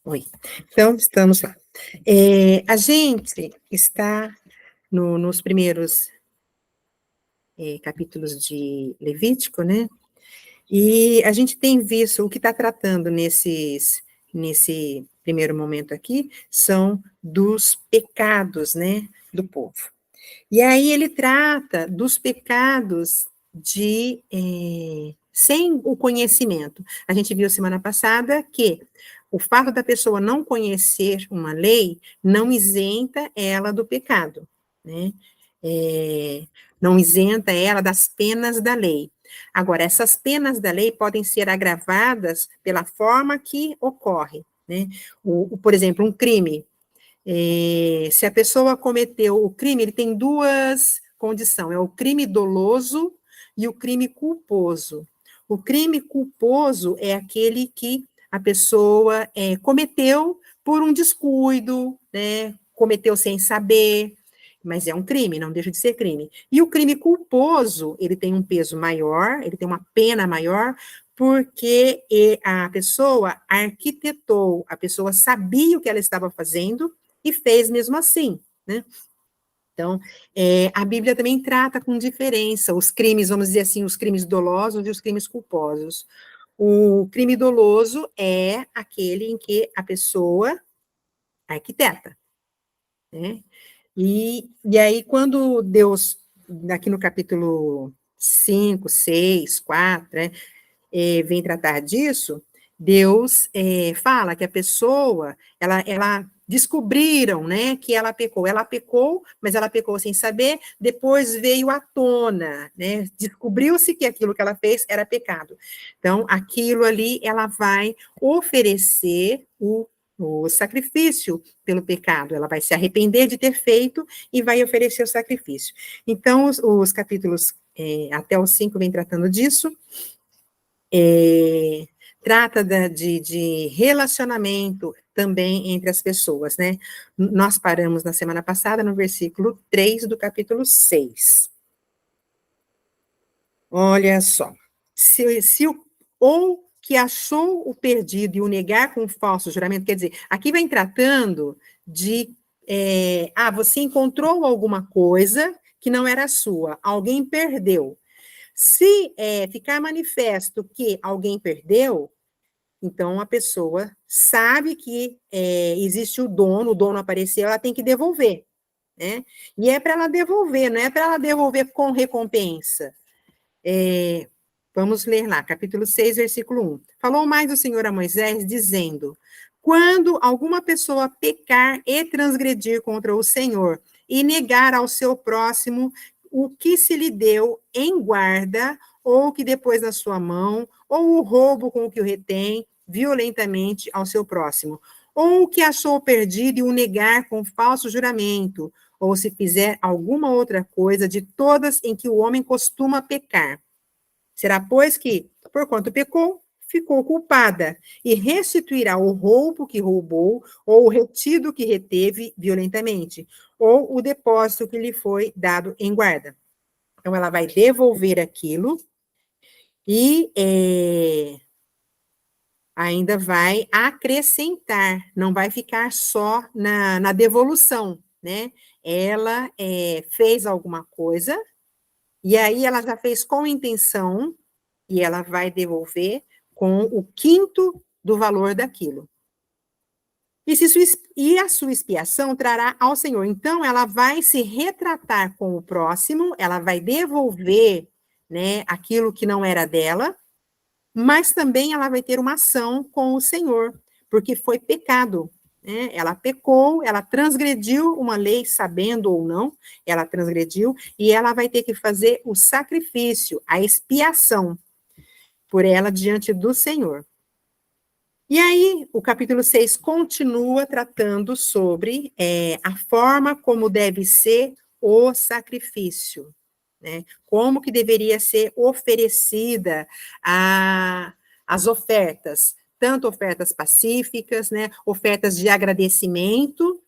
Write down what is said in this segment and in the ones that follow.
Oi. Então, estamos lá. A gente está nos primeiros capítulos de Levítico, né? E a gente tem visto o que está tratando nesse primeiro momento aqui são dos pecados, né, do povo. E aí ele trata dos pecados sem o conhecimento. A gente viu semana passada que o fato da pessoa não conhecer uma lei não isenta ela do pecado, né? É, não isenta ela das penas da lei. Agora, essas penas da lei podem ser agravadas pela forma que ocorre, né? Por exemplo, um crime. Se a pessoa cometeu o crime, ele tem duas condições: é o crime doloso e o crime culposo. O crime culposo é aquele que a pessoa cometeu por um descuido, né? Cometeu sem saber, mas é um crime, não deixa de ser crime. E o crime culposo, ele tem um peso maior, ele tem uma pena maior, porque a pessoa arquitetou, a pessoa sabia o que ela estava fazendo, e fez mesmo assim, né? Então, a Bíblia também trata com diferença os crimes, vamos dizer assim, os crimes dolosos e os crimes culposos. O crime doloso é aquele em que a pessoa arquiteta, né? E aí, quando Deus, aqui no capítulo 5, 6, 4, né, vem tratar disso, Deus fala que a pessoa, ela descobriram, né, que ela pecou, mas ela pecou sem saber, depois veio à tona, né, descobriu-se que aquilo que ela fez era pecado. Então, aquilo ali, ela vai oferecer o sacrifício pelo pecado, ela vai se arrepender de ter feito e vai oferecer o sacrifício. Então, os capítulos até os 5 vem tratando disso, trata de relacionamento também entre as pessoas, né? Nós paramos na semana passada no versículo 3 do capítulo 6. Olha só. Ou que achou o perdido e o negar com falso juramento, quer dizer, aqui vem tratando de, você encontrou alguma coisa que não era sua, alguém perdeu. Se ficar manifesto que alguém perdeu, então a pessoa sabe que existe o dono apareceu, ela tem que devolver, né? E é para ela devolver, não é para ela devolver com recompensa. Vamos ler lá, capítulo 6, versículo 1. Falou mais o Senhor a Moisés, dizendo: quando alguma pessoa pecar e transgredir contra o Senhor e negar ao seu próximo o que se lhe deu em guarda, ou que depois na sua mão, ou o roubo com o que o retém violentamente ao seu próximo, ou o que achou perdido e o negar com falso juramento, ou se fizer alguma outra coisa de todas em que o homem costuma pecar. Será, pois, que, porquanto pecou, ficou culpada, e restituirá o roubo que roubou, ou o retido que reteve violentamente, ou o depósito que lhe foi dado em guarda. Então, ela vai devolver aquilo e ainda vai acrescentar, não vai ficar só na devolução, né? Ela fez alguma coisa, e aí ela já fez com intenção, e ela vai devolver com o quinto do valor daquilo. E a sua expiação trará ao Senhor. Então, ela vai se retratar com o próximo, ela vai devolver, né, aquilo que não era dela, mas também ela vai ter uma ação com o Senhor, porque foi pecado, né? Ela pecou, ela transgrediu uma lei, sabendo ou não, ela transgrediu, e ela vai ter que fazer o sacrifício, a expiação por ela diante do Senhor. E aí, o capítulo 6 continua tratando sobre a forma como deve ser o sacrifício, né? Como que deveria ser oferecida as ofertas, tanto ofertas pacíficas, né? Ofertas de agradecimento,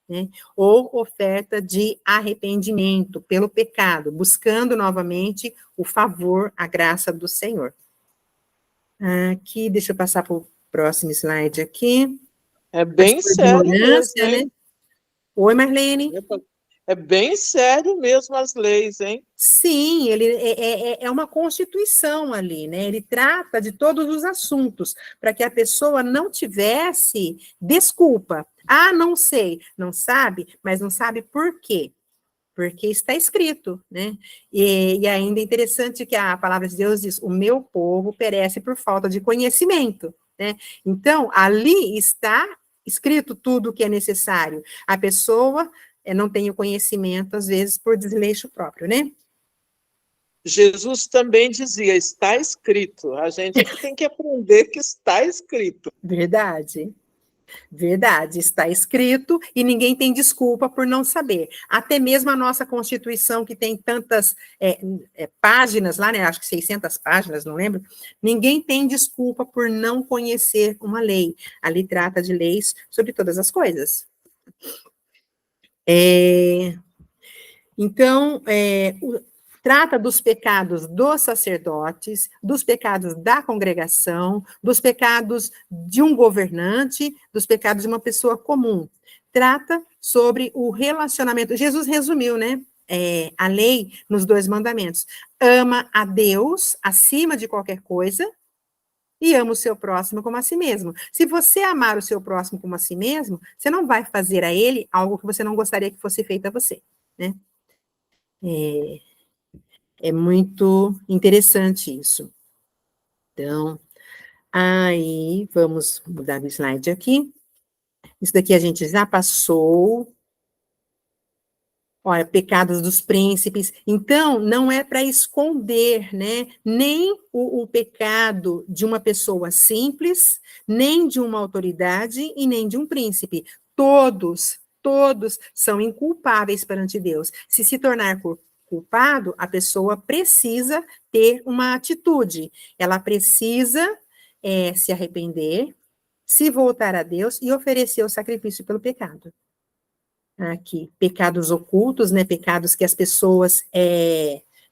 né? Ou oferta de arrependimento pelo pecado, buscando novamente o favor, a graça do Senhor. Aqui, deixa eu passar para o próximo slide aqui. É bem por sério mesmo, ignorância, né? hein? Oi, Marlene. É bem sério mesmo as leis, hein? Sim, ele é uma constituição ali, né? Ele trata de todos os assuntos, para que a pessoa não tivesse desculpa. Ah, não sei, não sabe, mas não sabe por quê. Porque está escrito, né? E ainda é interessante que a palavra de Deus diz: o meu povo perece por falta de conhecimento, né? Então, ali está escrito tudo o que é necessário. A pessoa não tem o conhecimento, às vezes, por desleixo próprio, né? Jesus também dizia, está escrito. A gente é que tem que aprender que está escrito. Verdade. Verdade, está escrito e ninguém tem desculpa por não saber. Até mesmo a nossa Constituição, que tem tantas páginas lá, né? Acho que 600 páginas, não lembro. Ninguém tem desculpa por não conhecer uma lei. Ali trata de leis sobre todas as coisas. Então, trata dos pecados dos sacerdotes, dos pecados da congregação, dos pecados de um governante, dos pecados de uma pessoa comum. Trata sobre o relacionamento. Jesus resumiu, né? A lei nos 2 mandamentos. Ama a Deus acima de qualquer coisa e ama o seu próximo como a si mesmo. Se você amar o seu próximo como a si mesmo, você não vai fazer a ele algo que você não gostaria que fosse feito a você, né? É muito interessante isso. Então, aí, vamos mudar o slide aqui. Isso daqui a gente já passou. Olha, pecados dos príncipes. Então, não é para esconder, né? Nem o pecado de uma pessoa simples, nem de uma autoridade e nem de um príncipe. Todos são inculpáveis perante Deus. Se tornar culpado, a pessoa precisa ter uma atitude. Ela precisa se arrepender, se voltar a Deus e oferecer o sacrifício pelo pecado. Aqui, pecados ocultos, né? Pecados que as pessoas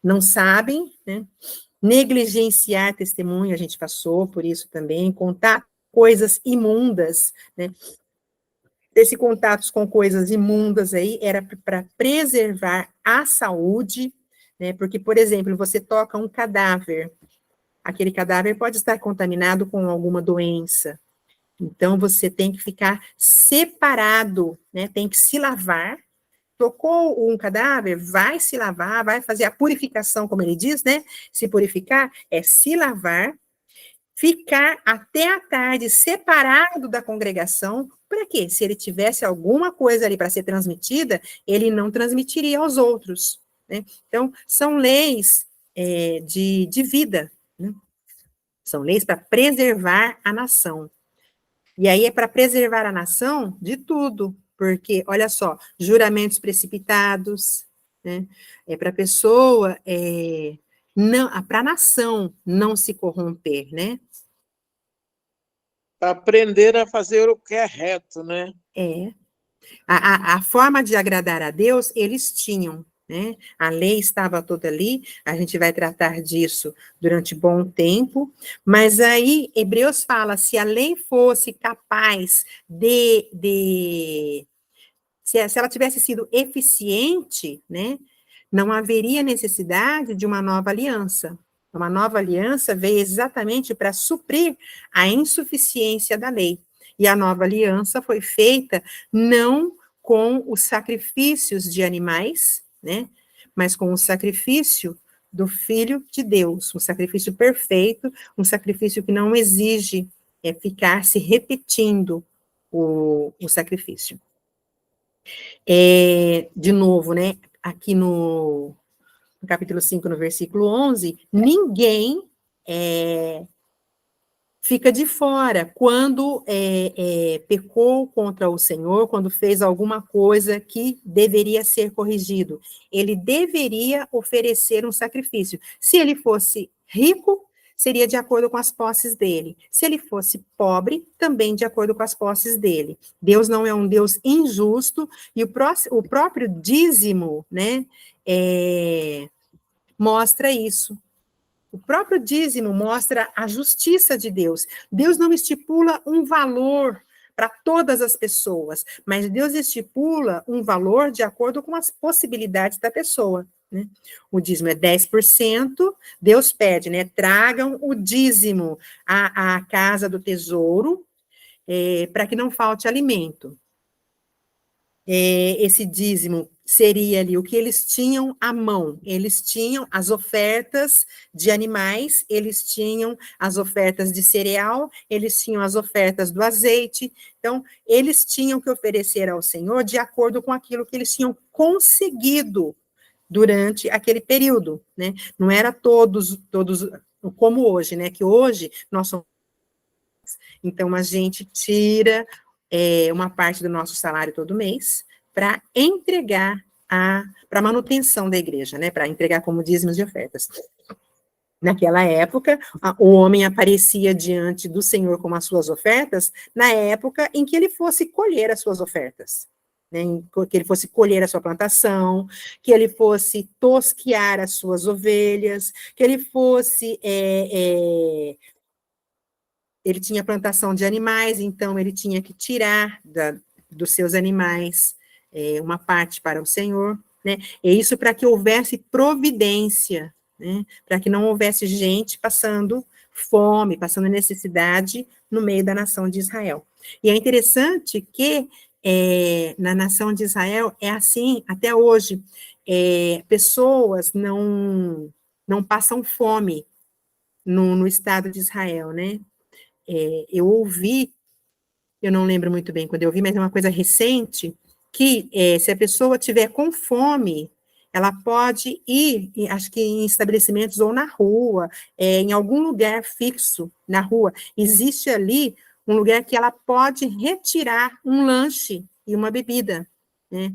não sabem, né? Negligenciar testemunho, a gente passou por isso também, contar coisas imundas, né? Esse contatos com coisas imundas aí era para preservar a saúde, né? Porque, por exemplo, você toca um cadáver, aquele cadáver pode estar contaminado com alguma doença. Então, você tem que ficar separado, né? Tem que se lavar. Tocou um cadáver, vai se lavar, vai fazer a purificação, como ele diz, né? Se purificar é se lavar, ficar até a tarde separado da congregação. Para quê? Se ele tivesse alguma coisa ali para ser transmitida, ele não transmitiria aos outros, né? Então, são leis de vida, né? São leis para preservar a nação. E aí é para preservar a nação de tudo, porque, olha só, juramentos precipitados, né? É para a pessoa, para a nação não se corromper, né? Aprender a fazer o que é reto, né? A forma de agradar a Deus, eles tinham, né? A lei estava toda ali, a gente vai tratar disso durante bom tempo, mas aí Hebreus fala, se a lei fosse capaz se ela tivesse sido eficiente, né, não haveria necessidade de uma nova aliança. Uma nova aliança veio exatamente para suprir a insuficiência da lei. E a nova aliança foi feita não com os sacrifícios de animais, né, mas com o sacrifício do Filho de Deus, um sacrifício perfeito, um sacrifício que não exige ficar se repetindo o sacrifício. De novo, né, aqui no capítulo 5, no versículo 11, ninguém fica de fora quando pecou contra o Senhor, quando fez alguma coisa que deveria ser corrigido. Ele deveria oferecer um sacrifício. Se ele fosse rico, seria de acordo com as posses dele. Se ele fosse pobre, também de acordo com as posses dele. Deus não é um Deus injusto, e o próprio dízimo, né, mostra isso. O próprio dízimo mostra a justiça de Deus. Deus não estipula um valor para todas as pessoas, mas Deus estipula um valor de acordo com as possibilidades da pessoa, né? O dízimo é 10%, Deus pede, né? Tragam o dízimo à casa do tesouro, para que não falte alimento. Esse dízimo seria ali o que eles tinham à mão. Eles tinham as ofertas de animais, eles tinham as ofertas de cereal, eles tinham as ofertas do azeite. Então, eles tinham que oferecer ao Senhor de acordo com aquilo que eles tinham conseguido durante aquele período, né? Não era todos como hoje, né? Que hoje nós somos. Então, a gente tira uma parte do nosso salário todo mês para entregar para a manutenção da igreja, né? Para entregar como dízimos de ofertas. Naquela época, o homem aparecia diante do Senhor com as suas ofertas, na época em que ele fosse colher as suas ofertas, né? Que ele fosse colher a sua plantação, que ele fosse tosquiar as suas ovelhas, que ele fosse ele tinha plantação de animais, então ele tinha que tirar dos seus animais uma parte para o Senhor, né? E isso para que houvesse providência, né? Para que não houvesse gente passando fome, passando necessidade no meio da nação de Israel. E é interessante que na nação de Israel é assim até hoje. Pessoas não passam fome no estado de Israel, né? Eu ouvi, eu não lembro muito bem quando eu ouvi, mas é uma coisa recente, que se a pessoa tiver com fome, ela pode ir, acho que em estabelecimentos ou na rua, em algum lugar fixo na rua, existe ali um lugar que ela pode retirar um lanche e uma bebida, né?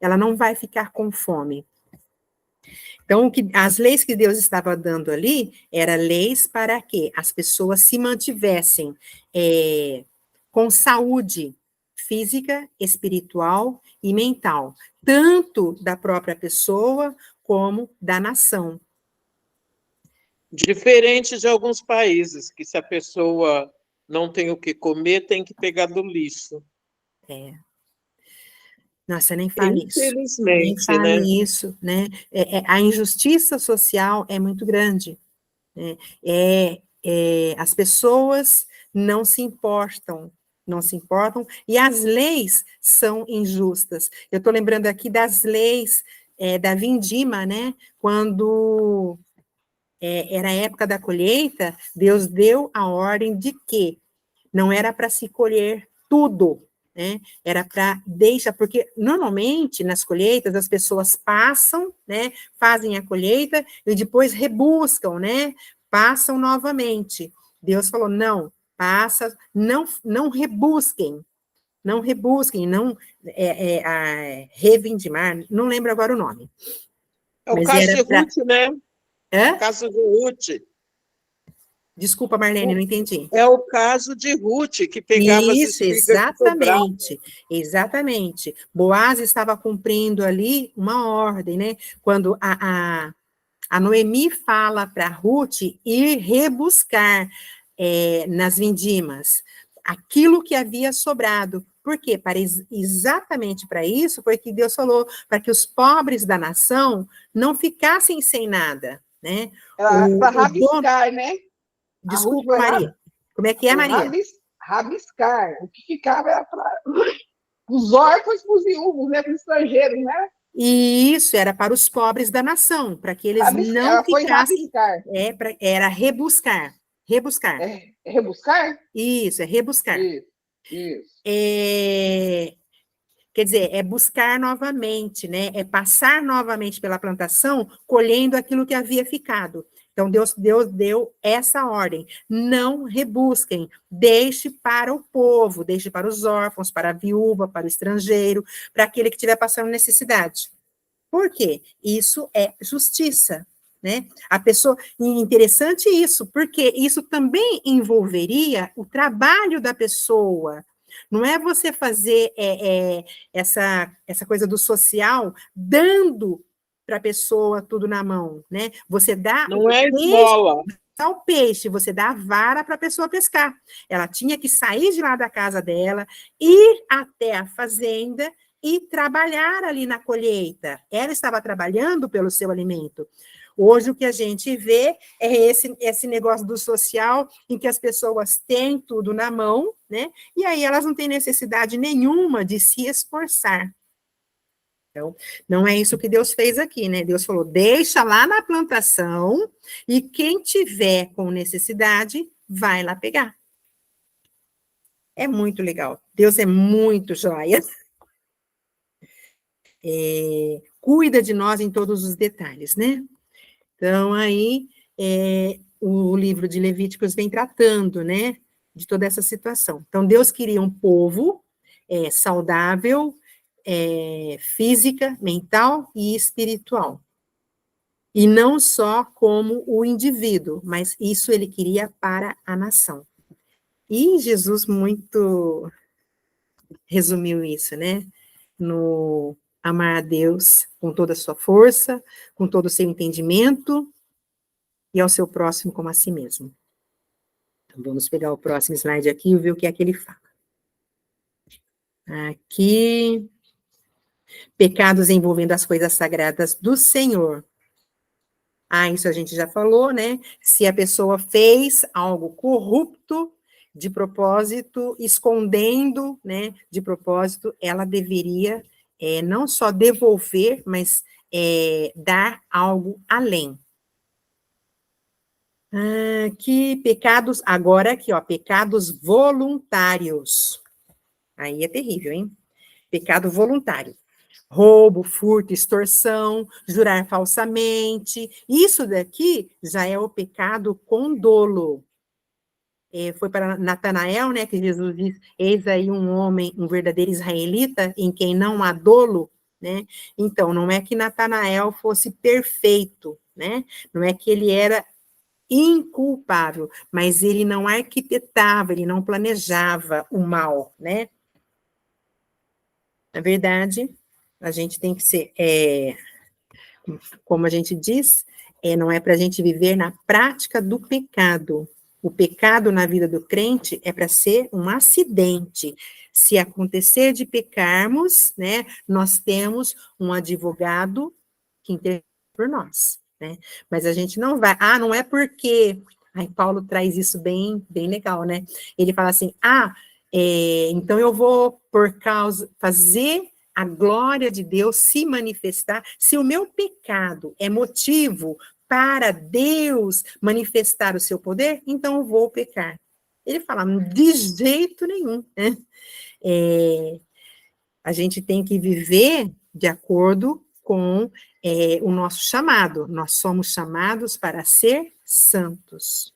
Ela não vai ficar com fome. Então, as leis que Deus estava dando ali, eram leis para que as pessoas se mantivessem com saúde física, espiritual e mental, tanto da própria pessoa como da nação. Diferente de alguns países, que se a pessoa não tem o que comer, tem que pegar do lixo. Nossa, nem fale isso. Nem Infelizmente, fale né? isso, né? A injustiça social é muito grande, né? As pessoas não se importam, e as leis são injustas. Eu estou lembrando aqui das leis da vindima, né? Quando era a época da colheita, Deus deu a ordem de que não era para se colher tudo, né? Era para deixar, porque normalmente nas colheitas as pessoas passam, né? Fazem a colheita e depois rebuscam, né? Passam novamente. Deus falou: não, passa, não rebusquem, não revindimar, não lembro agora o nome. É o Mas caso era de pra... Ruth, né? Hã? O caso de Ruth. Desculpa, Marlene, não entendi. É o caso de Ruth, que pegava as Isso, espigas que sobravam. exatamente. Boaz estava cumprindo ali uma ordem, né? Quando a Noemi fala para Ruth ir rebuscar nas vindimas aquilo que havia sobrado. Por quê? Exatamente para isso foi que Deus falou, para que os pobres da nação não ficassem sem nada, né? Para rabiscar, né? Desculpa, Maria. Como é que é, Maria? Rabiscar. O que ficava era para os órfãos, para os viúvos, né? Para os estrangeiros, né? E isso era para os pobres da nação, para que eles não ficassem. Era rebuscar. Rebuscar. Rebuscar? Isso, é rebuscar. Isso. Quer dizer, é buscar novamente, né? É passar novamente pela plantação, colhendo aquilo que havia ficado. Então, Deus deu essa ordem. Não rebusquem, deixe para o povo, deixe para os órfãos, para a viúva, para o estrangeiro, para aquele que estiver passando necessidade. Por quê? Isso é justiça, né? A pessoa, interessante isso, porque isso também envolveria o trabalho da pessoa. Não é você fazer essa coisa do social dando para a pessoa tudo na mão, né? Você dá... Não é esmola. o peixe, você dá a vara para a pessoa pescar. Ela tinha que sair de lá da casa dela, ir até a fazenda e trabalhar ali na colheita. Ela estava trabalhando pelo seu alimento. Hoje, o que a gente vê é esse negócio do social, em que as pessoas têm tudo na mão, né? E aí elas não têm necessidade nenhuma de se esforçar. Então, não é isso que Deus fez aqui, né? Deus falou, deixa lá na plantação e quem tiver com necessidade, vai lá pegar. É muito legal. Deus é muito joia. Cuida de nós em todos os detalhes, né? Então, aí, o livro de Levíticos vem tratando, né, de toda essa situação. Então, Deus queria um povo saudável, física, mental e espiritual. E não só como o indivíduo, mas isso ele queria para a nação. E Jesus muito resumiu isso, né? No amar a Deus com toda a sua força, com todo o seu entendimento, e ao seu próximo como a si mesmo. Então, vamos pegar o próximo slide aqui e ver o que é que ele fala. Aqui, pecados envolvendo as coisas sagradas do Senhor. Isso a gente já falou, né? Se a pessoa fez algo corrupto, de propósito, escondendo, né? De propósito, ela deveria não só devolver, mas dar algo além. Que pecados, agora aqui, ó, pecados voluntários. Aí é terrível, hein? Pecado voluntário. Roubo, furto, extorsão, jurar falsamente. Isso daqui já é o pecado com dolo. Foi para Natanael, né, que Jesus diz, eis aí um homem, um verdadeiro israelita, em quem não há dolo, né? Então, não é que Natanael fosse perfeito, né? Não é que ele era inculpável, mas ele não arquitetava, ele não planejava o mal, né? Na verdade, a gente tem que ser, como a gente diz, não é para a gente viver na prática do pecado. O pecado na vida do crente é para ser um acidente. Se acontecer de pecarmos, né, nós temos um advogado que intercede por nós, né? Mas a gente não vai, não é porque... Paulo traz isso bem, bem legal, né? Ele fala assim, então eu vou, fazer a glória de Deus se manifestar, se o meu pecado é motivo para Deus manifestar o seu poder, então eu vou pecar. Ele fala, de jeito nenhum, né? A gente tem que viver de acordo com o nosso chamado. Nós somos chamados para ser santos.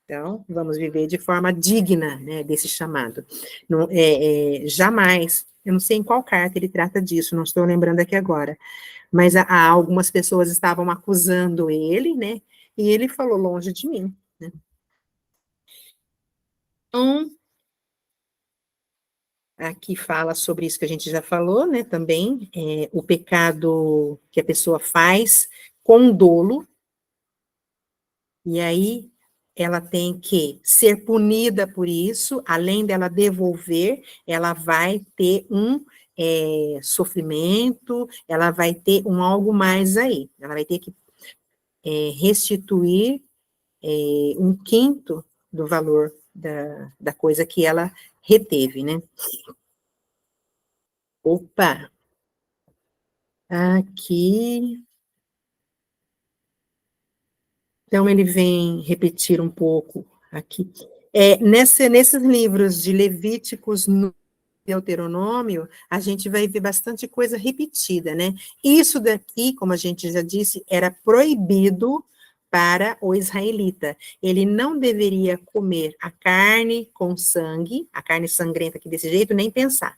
Então, vamos viver de forma digna, né, desse chamado. Não, jamais, eu não sei em qual carta ele trata disso, não estou lembrando aqui agora, mas algumas pessoas estavam acusando ele, né, e ele falou, longe de mim, né. Então, aqui fala sobre isso que a gente já falou, né, também, o pecado que a pessoa faz com dolo, e aí ela tem que ser punida por isso, além dela devolver, ela vai ter um sofrimento, ela vai ter um algo mais aí, ela vai ter que restituir um quinto do valor da coisa que ela reteve, né? Opa! Aqui... Então, ele vem repetir um pouco aqui. Nesses livros de Levíticos, no Deuteronômio, a gente vai ver bastante coisa repetida, né? Isso daqui, como a gente já disse, era proibido para o israelita. Ele não deveria comer a carne com sangue, a carne sangrenta aqui desse jeito, nem pensar.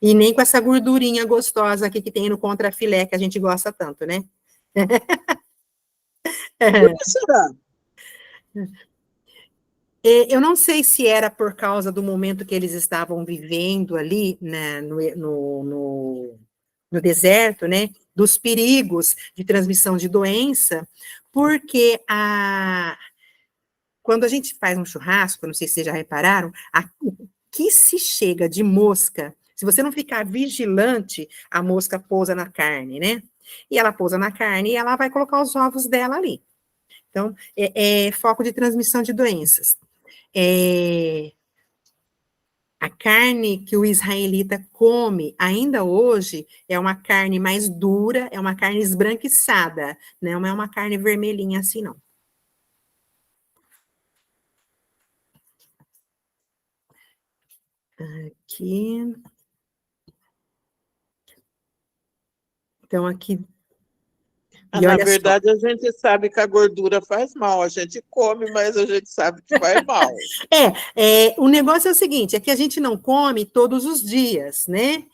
E nem com essa gordurinha gostosa aqui que tem no contrafilé, que a gente gosta tanto, né? Por que será? Eu não sei se era por causa do momento que eles estavam vivendo ali, né, no deserto, né, dos perigos de transmissão de doença, porque quando a gente faz um churrasco, não sei se vocês já repararam, o que se chega de mosca, se você não ficar vigilante, a mosca pousa na carne, né? E ela pousa na carne e ela vai colocar os ovos dela ali. Então, é foco de transmissão de doenças. A carne que o israelita come ainda hoje é uma carne mais dura, é uma carne esbranquiçada, não é uma carne vermelhinha assim, não. Aqui. Então, aqui. E Na olha verdade, só. a gente sabe que a gordura faz mal. A gente come, mas a gente sabe que faz mal. O negócio é o seguinte, é que a gente não come todos os dias, né?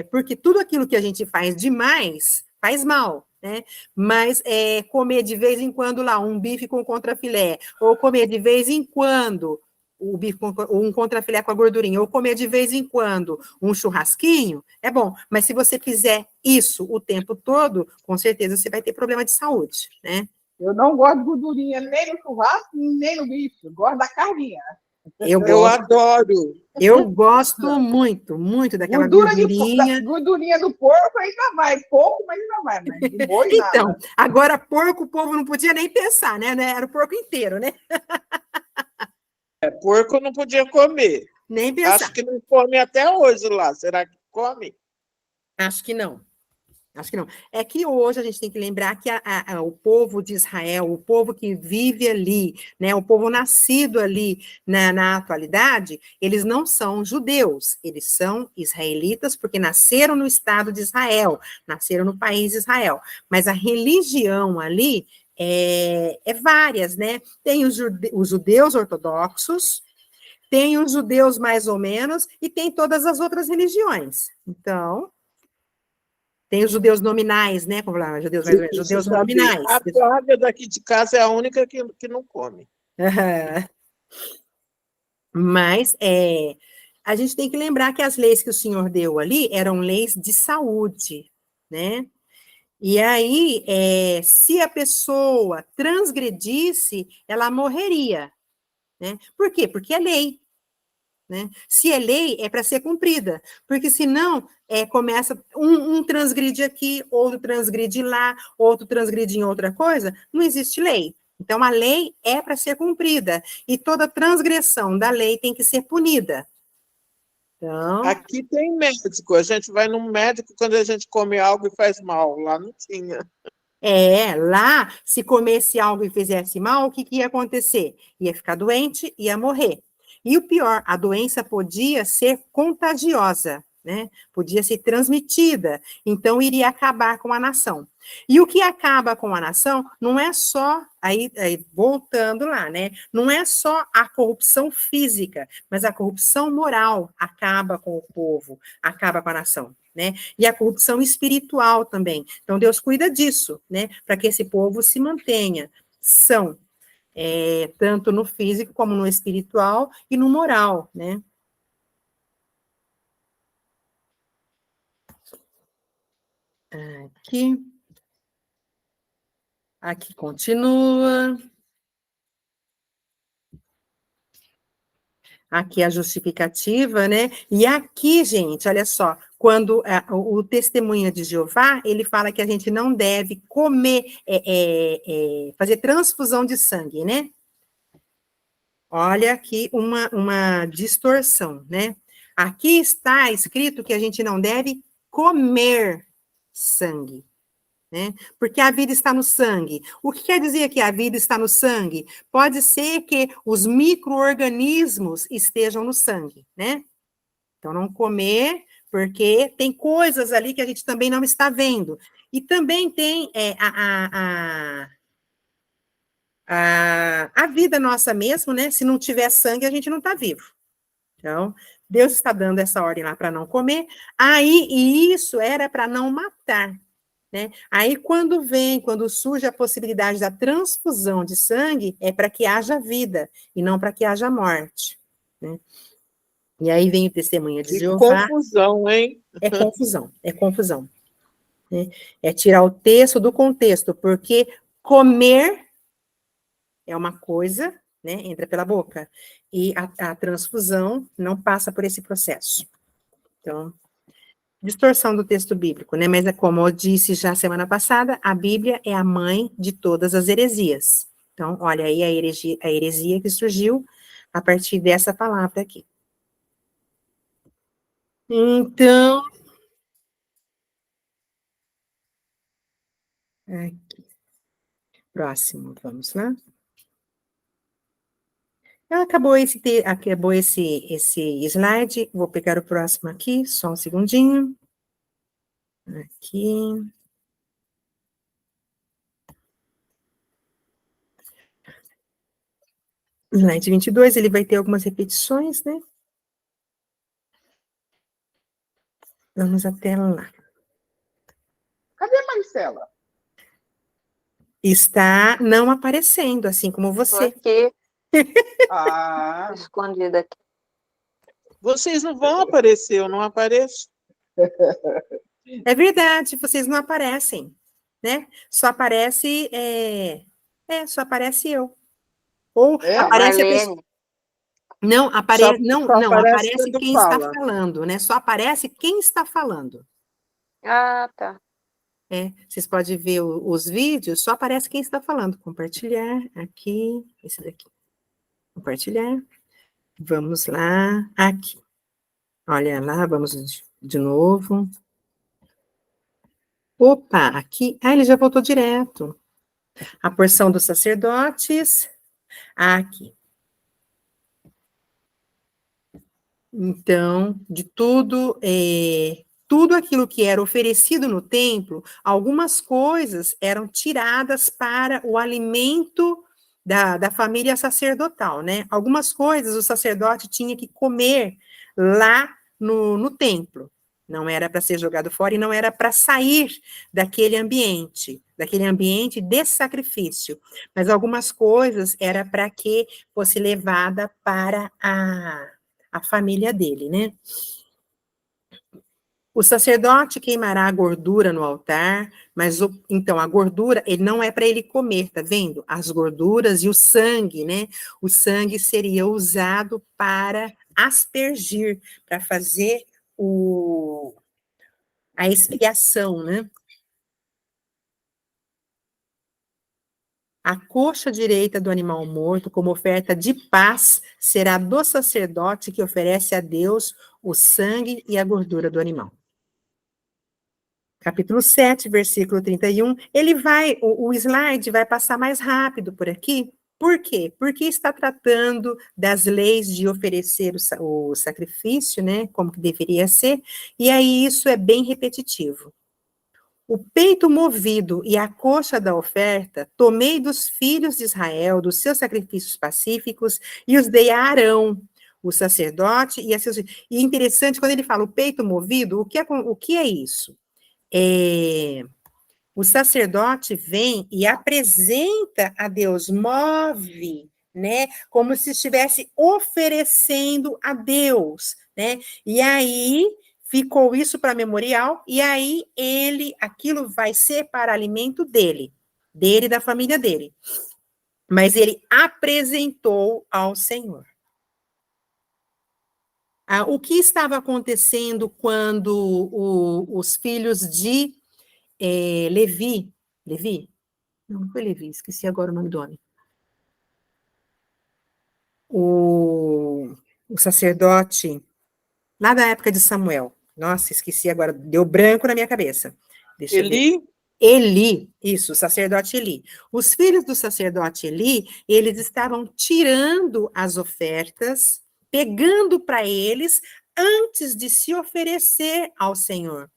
Porque tudo aquilo que a gente faz demais faz mal, né? Mas comer de vez em quando lá um bife com contrafilé, ou comer de vez em quando o bife com um contrafilé com a gordurinha, ou comer de vez em quando um churrasquinho, é bom. Mas se você fizer isso o tempo todo, com certeza você vai ter problema de saúde, né? Eu não gosto de gordurinha nem no churrasco, nem no bife. Eu gosto da carninha. Eu adoro. Eu gosto muito, muito daquela gordurinha. Gordurinha do porco ainda vai, pouco, mas ainda vai, mas do boi nada. Então, agora porco, o povo não podia nem pensar, né? Era o porco inteiro, né? Porco não podia comer. Nem pensar. Acho que não come até hoje lá. Será que come? Acho que não. Acho que não. É que hoje a gente tem que lembrar que o povo de Israel, o povo que vive ali, né, o povo nascido ali na atualidade, eles não são judeus, eles são israelitas porque nasceram no estado de Israel, nasceram no país de Israel. Mas a religião ali é várias, né? Tem os judeus ortodoxos, tem os judeus mais ou menos, e tem todas as outras religiões. Então, tem os judeus nominais, né? Como lá, judeus mais ou menos, judeus nominais. A Flávia daqui de casa é a única que não come. Mas a gente tem que lembrar que as leis que o senhor deu ali eram leis de saúde, né? E aí, se a pessoa transgredisse, ela morreria, né? Por quê? Porque é lei. Né? Se é lei, é para ser cumprida, porque senão começa um transgride aqui, outro transgride lá, outro transgride em outra coisa, não existe lei. Então, a lei é para ser cumprida, e toda transgressão da lei tem que ser punida. Então, aqui tem médico, a gente vai num médico quando a gente come algo e faz mal, lá não tinha. Lá, se comesse algo e fizesse mal, o que ia acontecer? Ia ficar doente, ia morrer. E o pior, a doença podia ser contagiosa, né? Podia ser transmitida, então iria acabar com a nação. E o que acaba com a nação não é só, aí voltando lá, né? Não é só a corrupção física, mas a corrupção moral acaba com o povo, acaba com a nação. Né? E a corrupção espiritual também. Então, Deus cuida disso, né? Para que esse povo se mantenha são, tanto no físico como no espiritual e no moral, né? Aqui continua. Aqui a justificativa, né? E aqui, gente, olha só, quando o testemunha de Jeová, ele fala que a gente não deve comer, fazer transfusão de sangue, né? Olha aqui uma distorção, né? Aqui está escrito que a gente não deve comer sangue, né? Porque a vida está no sangue. O que quer dizer que a vida está no sangue? Pode ser que os micro-organismos estejam no sangue, né? Então, não comer, porque tem coisas ali que a gente também não está vendo. E também tem a vida nossa mesmo, né? Se não tiver sangue, a gente não está vivo. Então, Deus está dando essa ordem lá para não comer. E isso era para não matar. Né? Aí, quando surge a possibilidade da transfusão de sangue, é para que haja vida, e não para que haja morte. Né? E aí vem o testemunha de Que Jeová. confusão, hein? É confusão, é confusão. Né? É tirar o texto do contexto, porque comer é uma coisa, né? Entra pela boca, e a transfusão não passa por esse processo. Então, distorção do texto bíblico, né? Mas é como eu disse já semana passada, a Bíblia é a mãe de todas as heresias. Então, olha aí a heresia que surgiu a partir dessa palavra aqui. Então, aqui, próximo, vamos lá. Acabou esse slide, vou pegar o próximo aqui, só um segundinho. Aqui. Slide 22, ele vai ter algumas repetições, né? Vamos até lá. Cadê Marcela? Está não aparecendo, assim como Tô você. aqui, Ah, escondida aqui. Vocês não vão aparecer, eu não apareço. É verdade, vocês não aparecem, né? Só aparece, só aparece eu. Ou é? aparece a pessoa. Marlene, Não, Só não, aparece aparece quando quem está fala. falando, né? Só aparece quem está falando. ah, tá. Vocês podem ver os vídeos, só aparece quem está falando. Compartilhar, aqui, esse daqui. Compartilhar. Vamos lá, aqui. Olha lá, vamos de novo. Opa, aqui. Ah, ele já voltou direto. A porção dos sacerdotes. Aqui. Então, de tudo, tudo aquilo que era oferecido no templo, algumas coisas eram tiradas para o alimento da família sacerdotal, né? Algumas coisas o sacerdote tinha que comer lá no templo. Não era para ser jogado fora e não era para sair daquele ambiente de sacrifício. Mas algumas coisas era para que fosse levada para a família dele, né? O sacerdote queimará a gordura no altar, mas então a gordura, ele não é para ele comer, tá vendo? As gorduras e o sangue, né? O sangue seria usado para aspergir, para fazer a expiação, né? A coxa direita do animal morto, como oferta de paz, será do sacerdote que oferece a Deus o sangue e a gordura do animal. Capítulo 7, versículo 31. O slide vai passar mais rápido por aqui. Por quê? Porque está tratando das leis de oferecer o sacrifício, né? Como que deveria ser, e aí isso é bem repetitivo. O peito movido e a coxa da oferta, tomei dos filhos de Israel, dos seus sacrifícios pacíficos, e os dei a Arão, o sacerdote, e a seus... E interessante, quando ele fala o peito movido, o que é isso? O sacerdote vem e apresenta a Deus, move, né? Como se estivesse oferecendo a Deus, né? E aí ficou isso para memorial, e aí aquilo vai ser para alimento dele e da família dele. Mas ele apresentou ao Senhor. O que estava acontecendo quando os filhos de Levi? Não foi Levi, esqueci agora o nome do homem. O sacerdote, lá da época de Samuel. Nossa, esqueci agora, deu branco na minha cabeça. Deixa eu ver. Eli, isso, o sacerdote Eli. Os filhos do sacerdote Eli, eles estavam tirando as ofertas, pegando para eles, antes de se oferecer ao Senhor.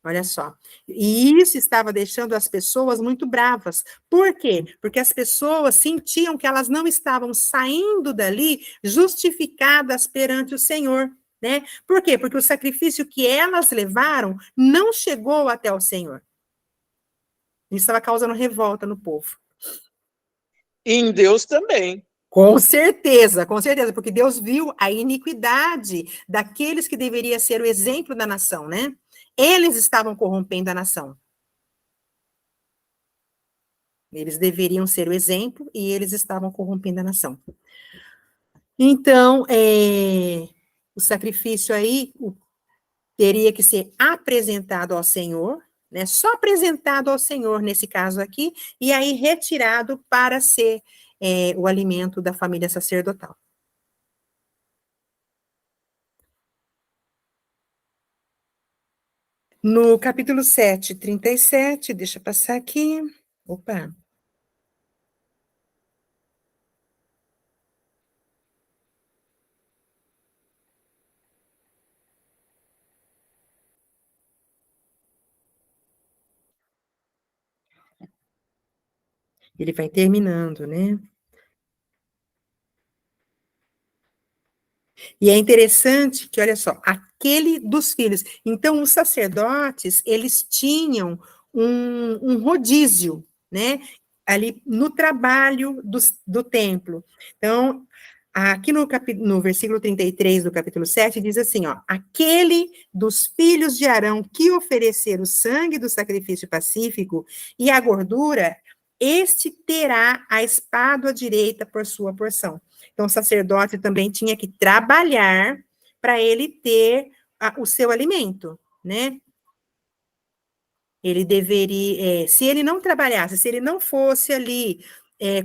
Olha só. E isso estava deixando as pessoas muito bravas. Por quê? Porque as pessoas sentiam que elas não estavam saindo dali justificadas perante o Senhor, né? Por quê? Porque o sacrifício que elas levaram não chegou até o Senhor. Isso estava causando revolta no povo. E em Deus também. Com certeza, porque Deus viu a iniquidade daqueles que deveria ser o exemplo da nação, né? Eles estavam corrompendo a nação. Eles deveriam ser o exemplo e eles estavam corrompendo a nação. Então, o sacrifício aí teria que ser apresentado ao Senhor, né? Só apresentado ao Senhor nesse caso aqui, e aí retirado para ser o alimento da família sacerdotal. No capítulo 7, 37, deixa eu passar aqui. Opa. Ele vai terminando, né? E é interessante que, olha só, aquele dos filhos. Então, os sacerdotes, eles tinham um rodízio, né? Ali no trabalho do templo. Então, aqui no versículo 33 do capítulo 7, diz assim, ó, aquele dos filhos de Arão que oferecer o sangue do sacrifício pacífico e a gordura, este terá a espada à direita por sua porção. Então, o sacerdote também tinha que trabalhar para ele ter o seu alimento, né? Ele deveria, se ele não trabalhasse, se ele não fosse ali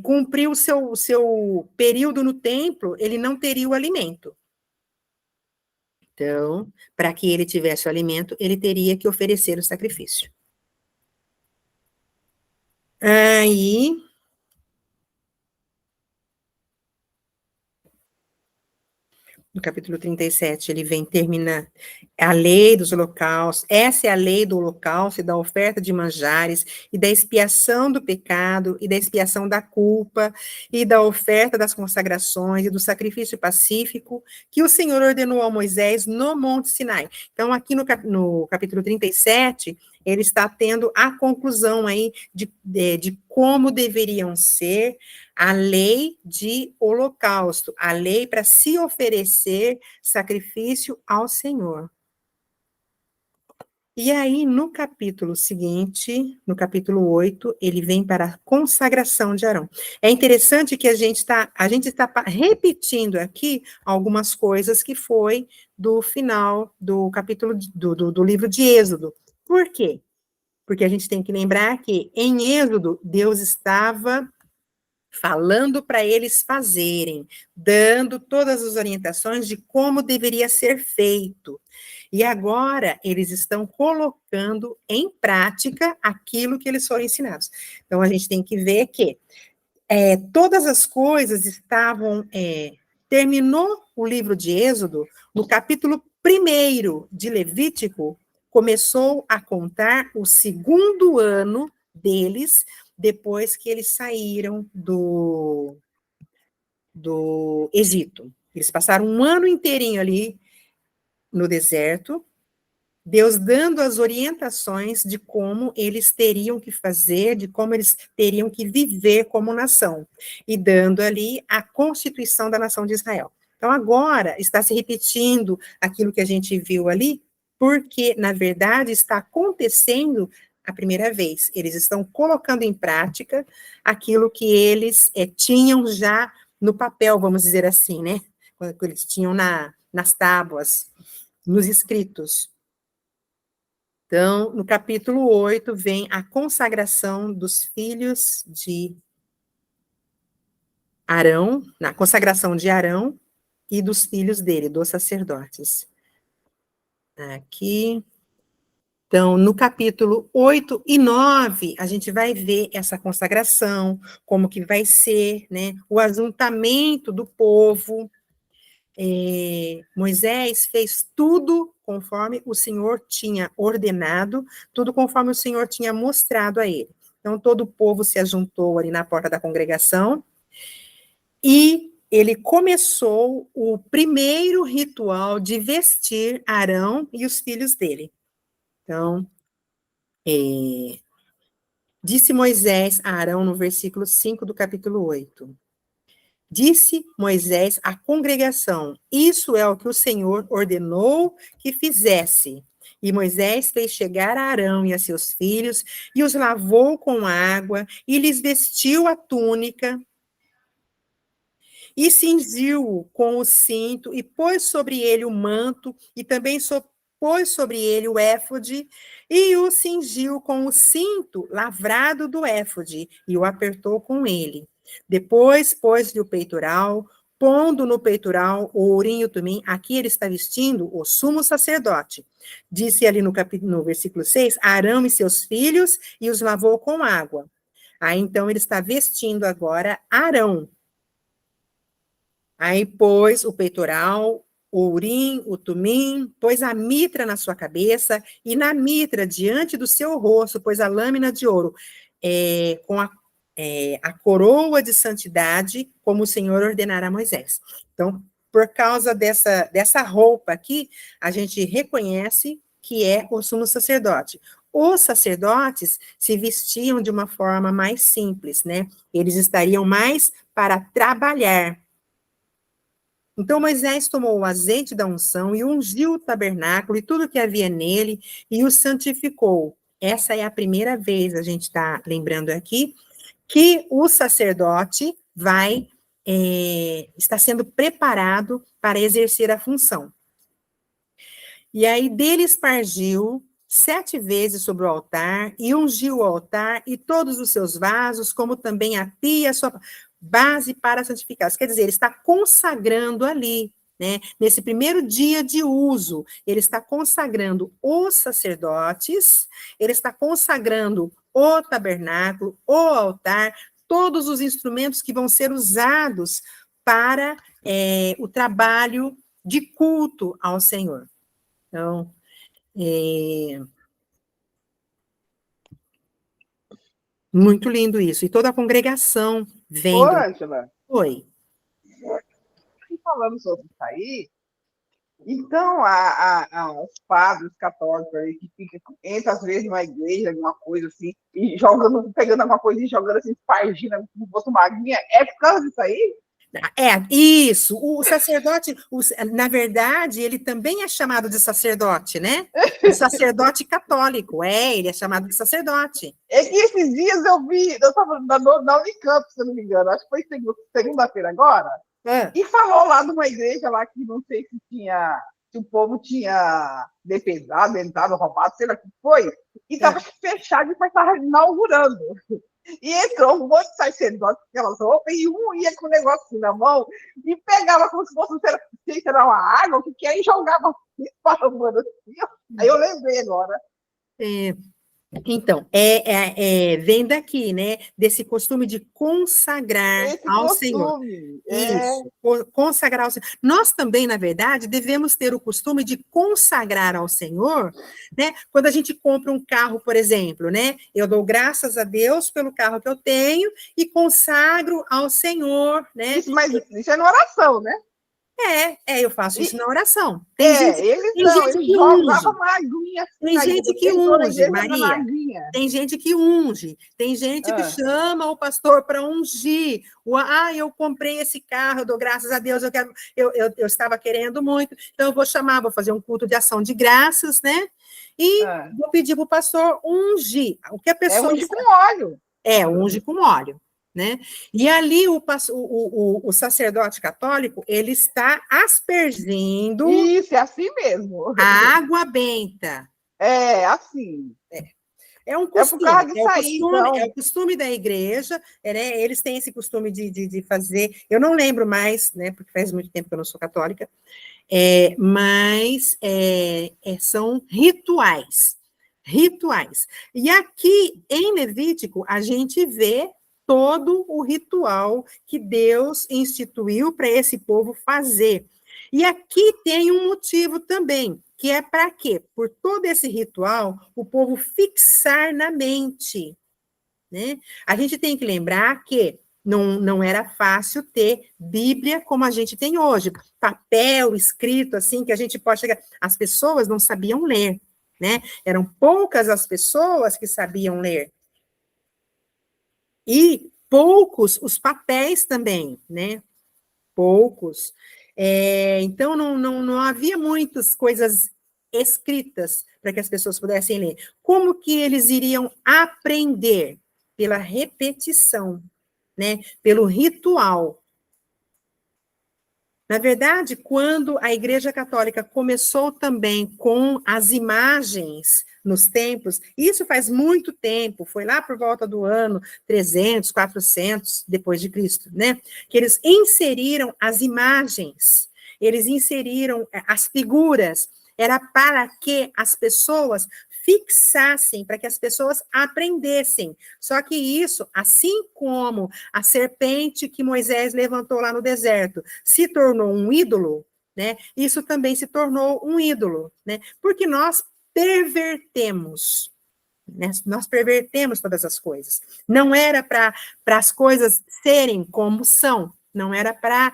cumprir o seu período no templo, ele não teria o alimento. Então, para que ele tivesse o alimento, ele teria que oferecer o sacrifício. Aí, no capítulo 37, ele vem terminar a lei dos holocaustos. Essa é a lei do holocausto e da oferta de manjares, e da expiação do pecado, e da expiação da culpa, e da oferta das consagrações, e do sacrifício pacífico, que o Senhor ordenou a Moisés no Monte Sinai. Então, aqui no capítulo 37, ele está tendo a conclusão aí de como deveriam ser a lei de holocausto, a lei para se oferecer sacrifício ao Senhor. E aí, no capítulo seguinte, no capítulo 8, ele vem para a consagração de Arão. É interessante que a gente está repetindo aqui algumas coisas que foi do final do capítulo do livro de Êxodo. Por quê? Porque a gente tem que lembrar que em Êxodo, Deus estava falando para eles fazerem, dando todas as orientações de como deveria ser feito. E agora eles estão colocando em prática aquilo que eles foram ensinados. Então a gente tem que ver que todas as coisas estavam. Terminou o livro de Êxodo, no capítulo 1 de Levítico, começou a contar o segundo ano deles, depois que eles saíram do Egito. Eles passaram um ano inteirinho ali no deserto, Deus dando as orientações de como eles teriam que fazer, de como eles teriam que viver como nação, e dando ali a constituição da nação de Israel. Então, agora, está se repetindo aquilo que a gente viu ali, porque, na verdade, está acontecendo a primeira vez. Eles estão colocando em prática aquilo que eles tinham já no papel, vamos dizer assim, né? Quando eles tinham nas tábuas, nos escritos. Então, no capítulo 8, vem a consagração dos filhos de Arão, na consagração de Arão e dos filhos dele, dos sacerdotes. Aqui. Então, no capítulo 8 e 9, a gente vai ver essa consagração, como que vai ser, né, o ajuntamento do povo. Moisés fez tudo conforme o Senhor tinha ordenado, tudo conforme o Senhor tinha mostrado a ele. Então, todo o povo se ajuntou ali na porta da congregação, e ele começou o primeiro ritual de vestir Arão e os filhos dele. Então, disse Moisés a Arão no versículo 5 do capítulo 8, Disse Moisés à congregação: isso é o que o Senhor ordenou que fizesse. E Moisés fez chegar a Arão e a seus filhos, e os lavou com água, e lhes vestiu a túnica, e cingiu-o com o cinto, e pôs sobre ele o manto, e também pôs sobre ele o éfode, e o cingiu com o cinto lavrado do éfode, e o apertou com ele. Depois pôs-lhe o peitoral, pondo no peitoral o ourim e o tumim. Aqui ele está vestindo o sumo sacerdote. Disse ali no versículo 6, Arão e seus filhos, e os lavou com água. Aí, então, ele está vestindo agora Arão. Aí pôs o peitoral, o urim, o tumim, pôs a mitra na sua cabeça, e na mitra, diante do seu rosto, pôs a lâmina de ouro, com a coroa de santidade, como o Senhor ordenara a Moisés. Então, por causa dessa roupa aqui, a gente reconhece que é o sumo sacerdote. Os sacerdotes se vestiam de uma forma mais simples, né? Eles estariam mais para trabalhar. Então, Moisés tomou o azeite da unção e ungiu o tabernáculo e tudo que havia nele e o santificou. Essa é a primeira vez, a gente está lembrando aqui, que o sacerdote está sendo preparado para exercer a função. E aí dele espargiu 7 vezes sobre o altar, e ungiu o altar e todos os seus vasos, como também a pia, a sua base para santificar. Quer dizer, ele está consagrando ali, né? Nesse primeiro dia de uso, ele está consagrando os sacerdotes, ele está consagrando o tabernáculo, o altar, todos os instrumentos que vão ser usados para o trabalho de culto ao Senhor. Então, muito lindo isso. E toda a congregação vendo. Ô, Ângela, Oi. falando sobre isso aí, então os padres católicos aí que entra às vezes numa igreja, alguma coisa assim, e pegando alguma coisa e jogando assim, espargindo como se fosse uma aguinha, é por causa disso aí? Isso, o sacerdote, na verdade, ele também é chamado de sacerdote, né? O sacerdote católico, ele é chamado de sacerdote. É que esses dias eu estava na Unicamp, se eu não me engano, acho que foi segunda-feira agora, e falou lá numa igreja lá que não sei se o povo tinha depesado, entrado, roubado, sei lá o que foi, e estava fechado e estava inaugurando. E entrou um monte de sacerdote com aquelas roupas, e um ia com o negócio assim na mão, e pegava como se fosse uma água, o que é, e jogava esparramando assim. Aí eu lembrei agora. Então, vem daqui, né, desse costume de consagrar ao Senhor. Isso, consagrar ao Senhor. Nós também, na verdade, devemos ter o costume de consagrar ao Senhor, né, quando a gente compra um carro, por exemplo, né, eu dou graças a Deus pelo carro que eu tenho e consagro ao Senhor, né. Mas isso é na oração, né? Eu faço isso na oração. Tem gente que unge, Maria. Tem gente que unge. Tem gente que chama o pastor para ungir. Eu comprei esse carro, eu dou graças a Deus, eu estava querendo muito, então eu vou fazer um culto de ação de graças, né? E vou pedir para o pastor ungir. O que a pessoa unge com óleo. Unge com óleo. Né? E ali o sacerdote católico, ele está aspergindo isso, é assim mesmo. A água benta. Assim. É um costume, é o costume da igreja, né? Eles têm esse costume de fazer, eu não lembro mais, né, porque faz muito tempo que eu não sou católica, mas são rituais. E aqui, em Levítico, a gente vê todo o ritual que Deus instituiu para esse povo fazer. E aqui tem um motivo também, que é para quê? Por todo esse ritual, o povo fixar na mente, né? A gente tem que lembrar que não era fácil ter Bíblia como a gente tem hoje, papel escrito assim, que a gente pode chegar... As pessoas não sabiam ler, né? Eram poucas as pessoas que sabiam ler. E poucos os papéis também, né? poucos. Então, não havia muitas coisas escritas para que as pessoas pudessem ler. Como que eles iriam aprender? Pela repetição, né? Pelo ritual. Na verdade, quando a Igreja Católica começou também com as imagens nos templos, isso faz muito tempo, foi lá por volta do ano 300, 400 depois de Cristo, né? Que eles inseriram as imagens, eles inseriram as figuras, era para que as pessoas fixassem, para que as pessoas aprendessem. Só que isso, assim como a serpente que Moisés levantou lá no deserto, se tornou um ídolo, né? Isso também se tornou um ídolo, né? Porque nós pervertemos, né? Nós pervertemos todas as coisas. Não era para as coisas serem como são, não era para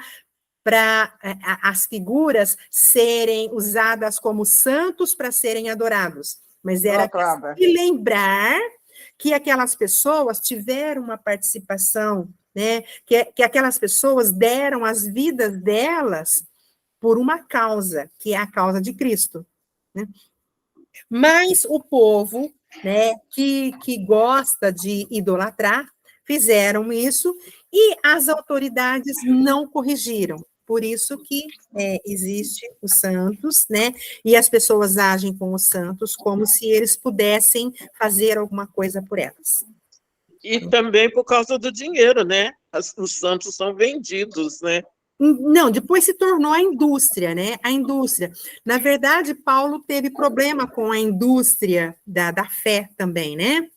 as figuras serem usadas como santos para serem adorados, mas era se lembrar que aquelas pessoas tiveram uma participação, né? Que aquelas pessoas deram as vidas delas por uma causa, que é a causa de Cristo, né? Mas o povo, né, que gosta de idolatrar, fizeram isso e as autoridades não corrigiram. Por isso que existe os santos, né? E as pessoas agem com os santos como se eles pudessem fazer alguma coisa por elas. E também por causa do dinheiro, né? Os santos são vendidos, né? Não, depois se tornou a indústria, né? A indústria. Na verdade, Paulo teve problema com a indústria da fé também, né?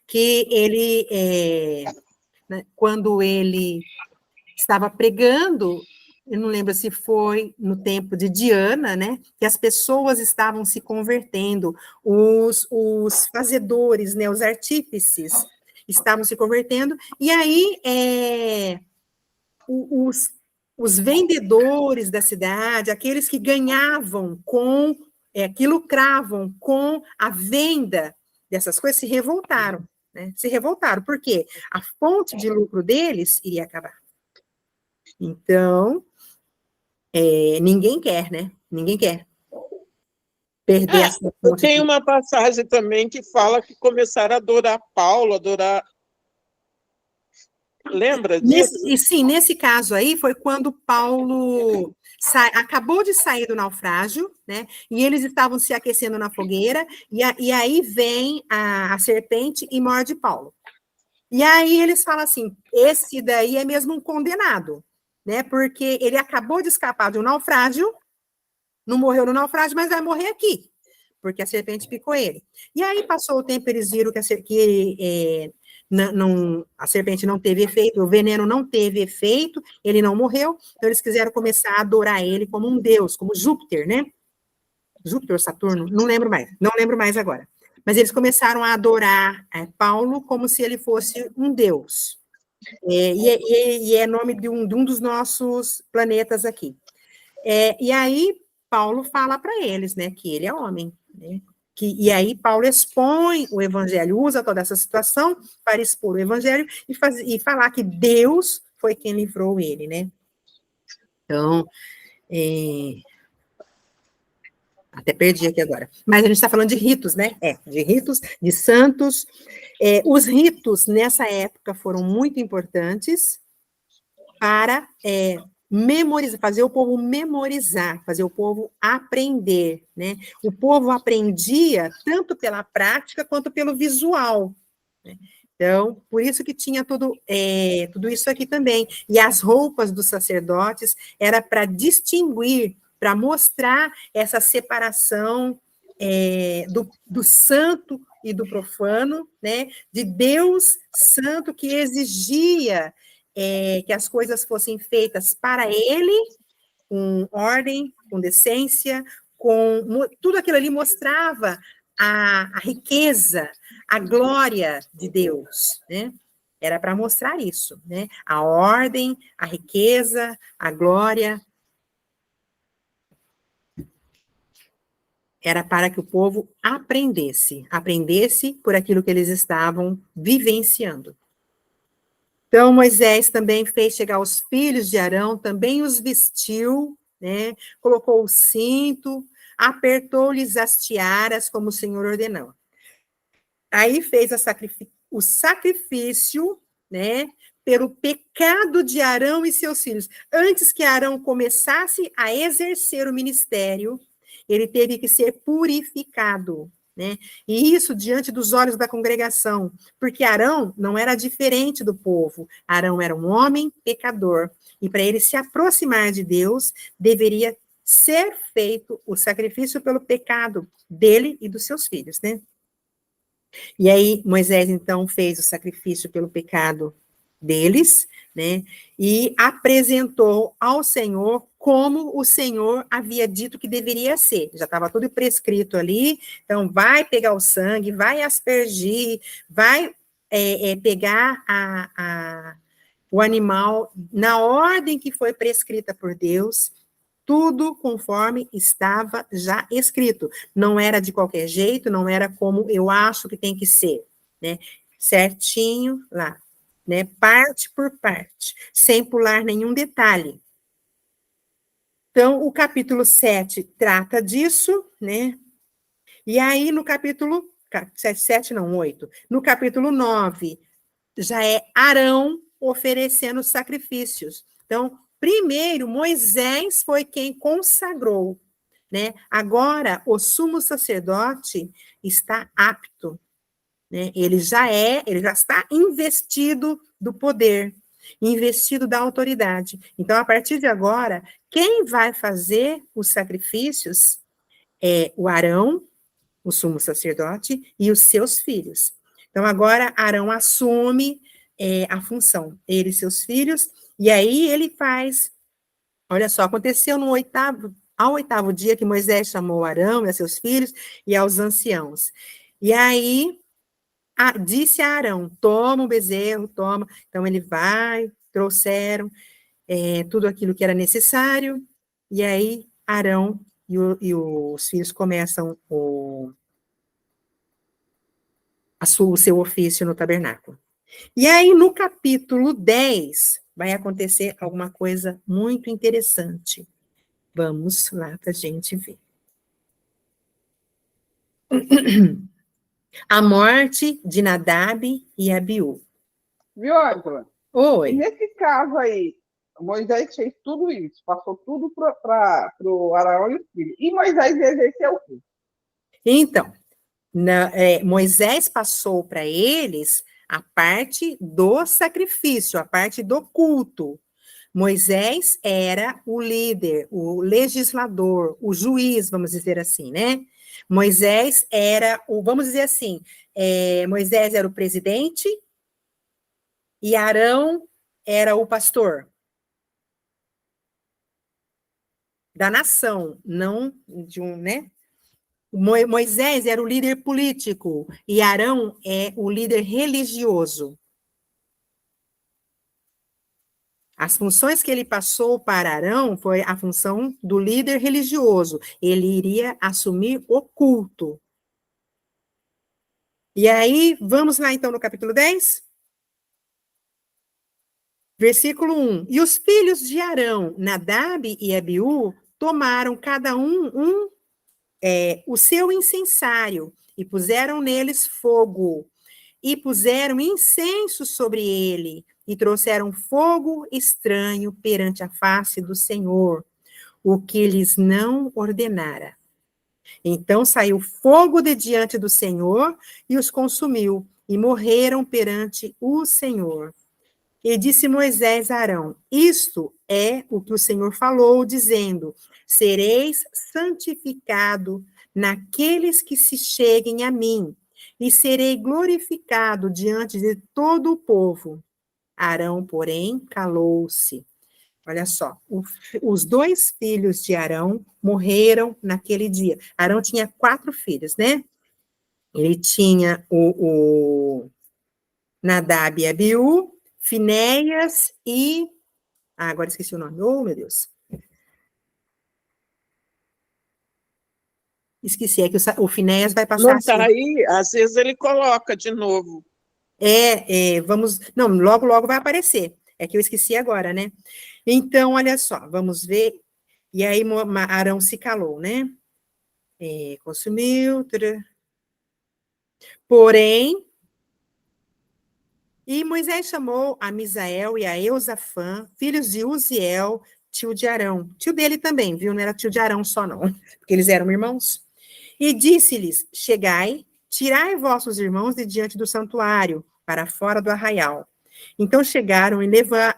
Que ele, quando ele estava pregando, eu não lembro se foi no tempo de Diana, né? Que as pessoas estavam se convertendo, os fazedores, né? Os artífices estavam se convertendo, e aí os vendedores da cidade, aqueles que ganhavam que lucravam com a venda dessas coisas, se revoltaram, né? Se revoltaram, porque a fonte de lucro deles iria acabar. Então, ninguém quer, né? Ninguém quer perder essa fonte. Tem uma passagem também que fala que começaram a adorar Paulo, Lembra disso? Sim, nesse caso aí foi quando Paulo acabou de sair do naufrágio, né? E eles estavam se aquecendo na fogueira, e aí vem a serpente e morde Paulo. E aí eles falam assim: esse daí é mesmo um condenado, né? Porque ele acabou de escapar de um naufrágio, não morreu no naufrágio, mas vai morrer aqui, porque a serpente picou ele. E aí passou o tempo, eles viram que a serpente não teve efeito, o veneno não teve efeito, ele não morreu, então eles quiseram começar a adorar ele como um deus, como Júpiter, né? Júpiter ou Saturno, não lembro mais agora. Mas eles começaram a adorar Paulo como se ele fosse um deus. E é nome de um dos nossos planetas aqui. E aí Paulo fala para eles, né, que ele é homem, né? E aí Paulo expõe o evangelho, usa toda essa situação para expor o evangelho e falar que Deus foi quem livrou ele, né? Então, até perdi aqui agora. Mas a gente está falando de ritos, né? De ritos, de santos. Os ritos, nessa época, foram muito importantes para memorizar, fazer o povo memorizar, fazer o povo aprender, né? O povo aprendia tanto pela prática quanto pelo visual, né? Então, por isso que tinha tudo isso aqui também. E as roupas dos sacerdotes era para distinguir, para mostrar essa separação do santo e do profano, né? De Deus santo que exigia que as coisas fossem feitas para ele, com ordem, com decência, tudo aquilo ali mostrava a riqueza, a glória de Deus, né? Era para mostrar isso, né? A ordem, a riqueza, a glória. Era para que o povo aprendesse por aquilo que eles estavam vivenciando. Então, Moisés também fez chegar os filhos de Arão, também os vestiu, né? Colocou o cinto, apertou-lhes as tiaras, como o Senhor ordenou. Aí fez o sacrifício, né? Pelo pecado de Arão e seus filhos. Antes que Arão começasse a exercer o ministério, ele teve que ser purificado, né? E isso diante dos olhos da congregação, porque Arão não era diferente do povo. Arão era um homem pecador, e para ele se aproximar de Deus, deveria ser feito o sacrifício pelo pecado dele e dos seus filhos, né? E aí Moisés, então, fez o sacrifício pelo pecado deles, né? E apresentou ao Senhor como o Senhor havia dito que deveria ser. Já estava tudo prescrito ali, então vai pegar o sangue, vai aspergir, vai pegar o animal na ordem que foi prescrita por Deus, tudo conforme estava já escrito. Não era de qualquer jeito, não era como eu acho que tem que ser, né? Certinho lá, né? Parte por parte, sem pular nenhum detalhe. Então, o capítulo 7 trata disso, né? E aí, no capítulo 7 não, 8. No capítulo 9, já é Arão oferecendo sacrifícios. Então, primeiro, Moisés foi quem consagrou, né? Agora, o sumo sacerdote está apto, né? Ele já está investido do poder, investido da autoridade. Então, a partir de agora, quem vai fazer os sacrifícios é o Arão, o sumo sacerdote, e os seus filhos. Então, agora, Arão assume a função, ele e seus filhos, e aí ele faz, olha só, aconteceu ao oitavo dia que Moisés chamou Arão e a seus filhos e aos anciãos. E aí, disse a Arão, toma o bezerro, toma. Então, ele vai, trouxeram tudo aquilo que era necessário, e aí Arão e os filhos começam o seu ofício no tabernáculo. E aí, no capítulo 10, vai acontecer alguma coisa muito interessante. Vamos lá para a gente ver. A morte de Nadab e Abiú. Viu, Ângela? Oi. E nesse caso aí, Moisés fez tudo isso, passou tudo para o Arão e o filho. E Moisés exerceu o quê? Então, Moisés passou para eles a parte do sacrifício, a parte do culto. Moisés era o líder, o legislador, o juiz, vamos dizer assim, né? Moisés era vamos dizer assim, Moisés era o presidente e Arão era o pastor da nação, não de né? Moisés era o líder político e Arão é o líder religioso. As funções que ele passou para Arão foi a função do líder religioso. Ele iria assumir o culto. E aí, vamos lá então no capítulo 10? Versículo 1. E os filhos de Arão, Nadab e Abiú, tomaram cada um o seu incensário e puseram neles fogo. E puseram incenso sobre ele, e trouxeram fogo estranho perante a face do Senhor, o que lhes não ordenara. Então saiu fogo de diante do Senhor e os consumiu, e morreram perante o Senhor. E disse Moisés a Arão: isto é o que o Senhor falou, dizendo: sereis santificado naqueles que se cheguem a mim, e serei glorificado diante de todo o povo. Arão, porém, calou-se. Olha só, os 2 filhos de Arão morreram naquele dia. Arão tinha 4 filhos, né? Ele tinha o Nadab e Abiú, Finéias e... agora esqueci o nome. Oh, meu Deus. Esqueci, é que o Finéias vai passar... Não está aí, às vezes ele coloca de novo. Vamos... Não, logo, logo vai aparecer. É que eu esqueci agora, né? Então, olha só, vamos ver. E aí, Arão se calou, né? Consumiu. Porém, e Moisés chamou a Misael e a Eusafã, filhos de Uziel, tio de Arão. Tio dele também, viu? Não era tio de Arão só, não, porque eles eram irmãos. E disse-lhes: Chegai, tirai vossos irmãos de diante do santuário, para fora do arraial. Então chegaram e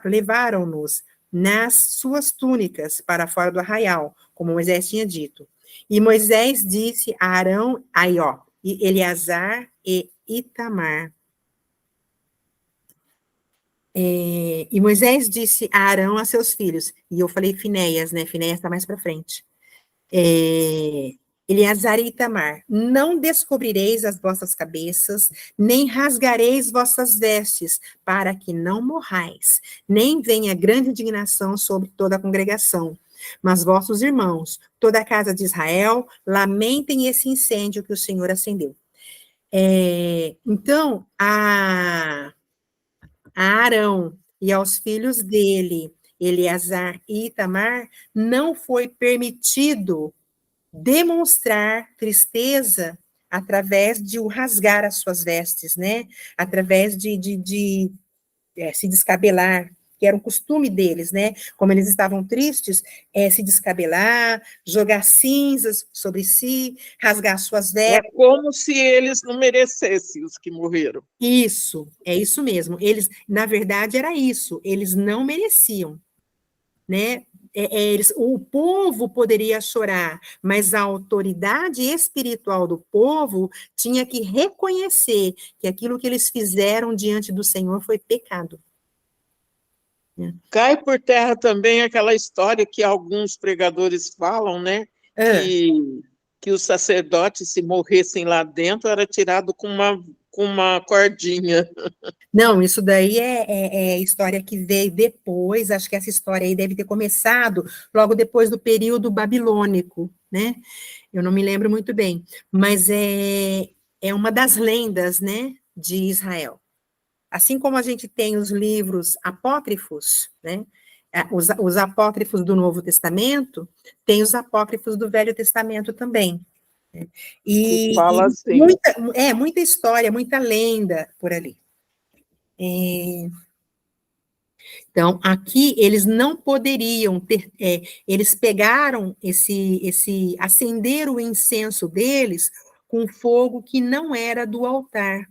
levaram-nos nas suas túnicas para fora do arraial, como Moisés tinha dito. E Moisés disse a Arão, aí ó, e Eleazar e Itamar. E Moisés disse a Arão a seus filhos, e eu falei Finéias, né? Finéias está mais para frente. Eleazar e Itamar, não descobrireis as vossas cabeças, nem rasgareis vossas vestes, para que não morrais, nem venha grande indignação sobre toda a congregação. Mas vossos irmãos, toda a casa de Israel, lamentem esse incêndio que o Senhor acendeu. Então, a Arão e aos filhos dele, Eleazar e Itamar, não foi permitido demonstrar tristeza através de o rasgar as suas vestes, né? Através de se descabelar, que era um costume deles, né? Como eles estavam tristes, se descabelar, jogar cinzas sobre si, rasgar suas vestes. É como se eles não merecessem, os que morreram. Isso, é isso mesmo. Eles, na verdade, era isso. Eles não mereciam, né? O povo poderia chorar, mas a autoridade espiritual do povo tinha que reconhecer que aquilo que eles fizeram diante do Senhor foi pecado. Cai por terra também aquela história que alguns pregadores falam, né? Que os sacerdotes, se morressem lá dentro, era tirado com uma cordinha. Não, isso daí é história que veio depois, acho que essa história aí deve ter começado logo depois do período babilônico, né? Eu não me lembro muito bem, mas é uma das lendas, né, de Israel. Assim como a gente tem os livros apócrifos, né, os apócrifos do Novo Testamento, tem os apócrifos do Velho Testamento também. Né? E fala assim. muita história, muita lenda por ali. Então, aqui eles não poderiam ter, eles pegaram acender o incenso deles com fogo que não era do altar.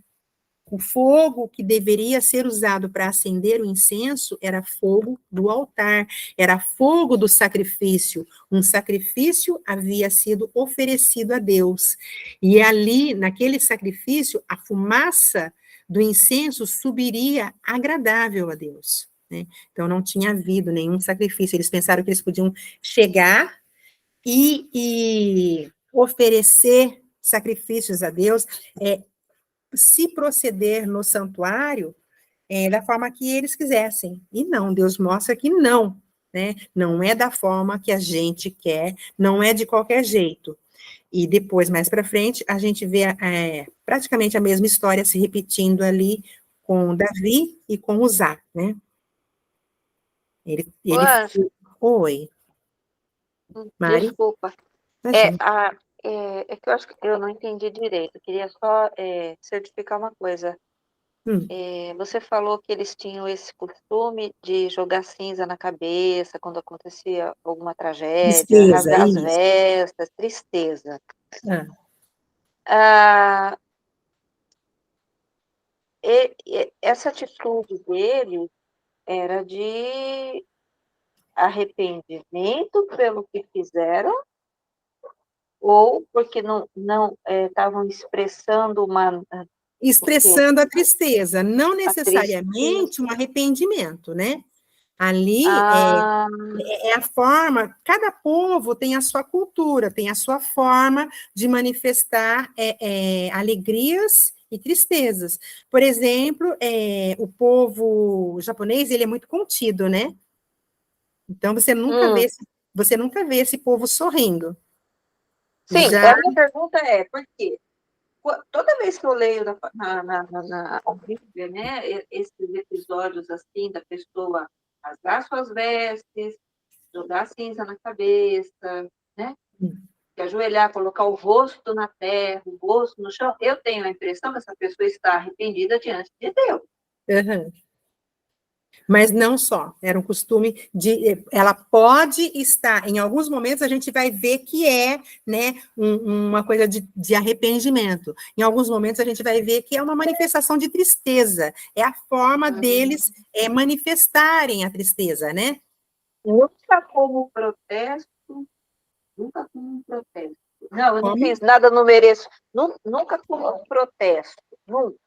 O fogo que deveria ser usado para acender o incenso era fogo do altar, era fogo do sacrifício. Um sacrifício havia sido oferecido a Deus. E ali, naquele sacrifício, a fumaça do incenso subiria agradável a Deus. Né? Então, não tinha havido nenhum sacrifício. Eles pensaram que eles podiam chegar e oferecer sacrifícios a Deus, se proceder no santuário da forma que eles quisessem. E não, Deus mostra que não, né? Não é da forma que a gente quer, não é de qualquer jeito. E depois, mais para frente, a gente vê praticamente a mesma história se repetindo ali com Davi e com Uzá, né? Oi. Mari? Desculpa. É que eu acho que eu não entendi direito. Eu queria só certificar uma coisa. Você falou que eles tinham esse costume de jogar cinza na cabeça quando acontecia alguma tragédia, Tristeza, rasgar as isso. vestes, tristeza. Essa atitude dele era de arrependimento pelo que fizeram ou porque não estavam expressando a tristeza, não necessariamente um arrependimento, né? Ali é a forma, cada povo tem a sua cultura, tem a sua forma de manifestar alegrias e tristezas. Por exemplo, o povo japonês, ele é muito contido, né? Então, você nunca vê esse povo sorrindo. Sim, a minha pergunta é, por quê? toda vez que eu leio na Bíblia, né, esses episódios assim, da pessoa rasgar suas vestes, jogar cinza na cabeça, né? Se ajoelhar, colocar o rosto na terra, o rosto no chão, eu tenho a impressão que essa pessoa está arrependida diante de Deus. Uhum. Mas não só, era um costume de, ela pode estar, em alguns momentos a gente vai ver que é, né, uma coisa de arrependimento, em alguns momentos a gente vai ver que é uma manifestação de tristeza, é a forma deles manifestarem a tristeza, né? Nunca como protesto, nunca como um protesto. Não, eu não fiz nada, não mereço. Nunca como um protesto,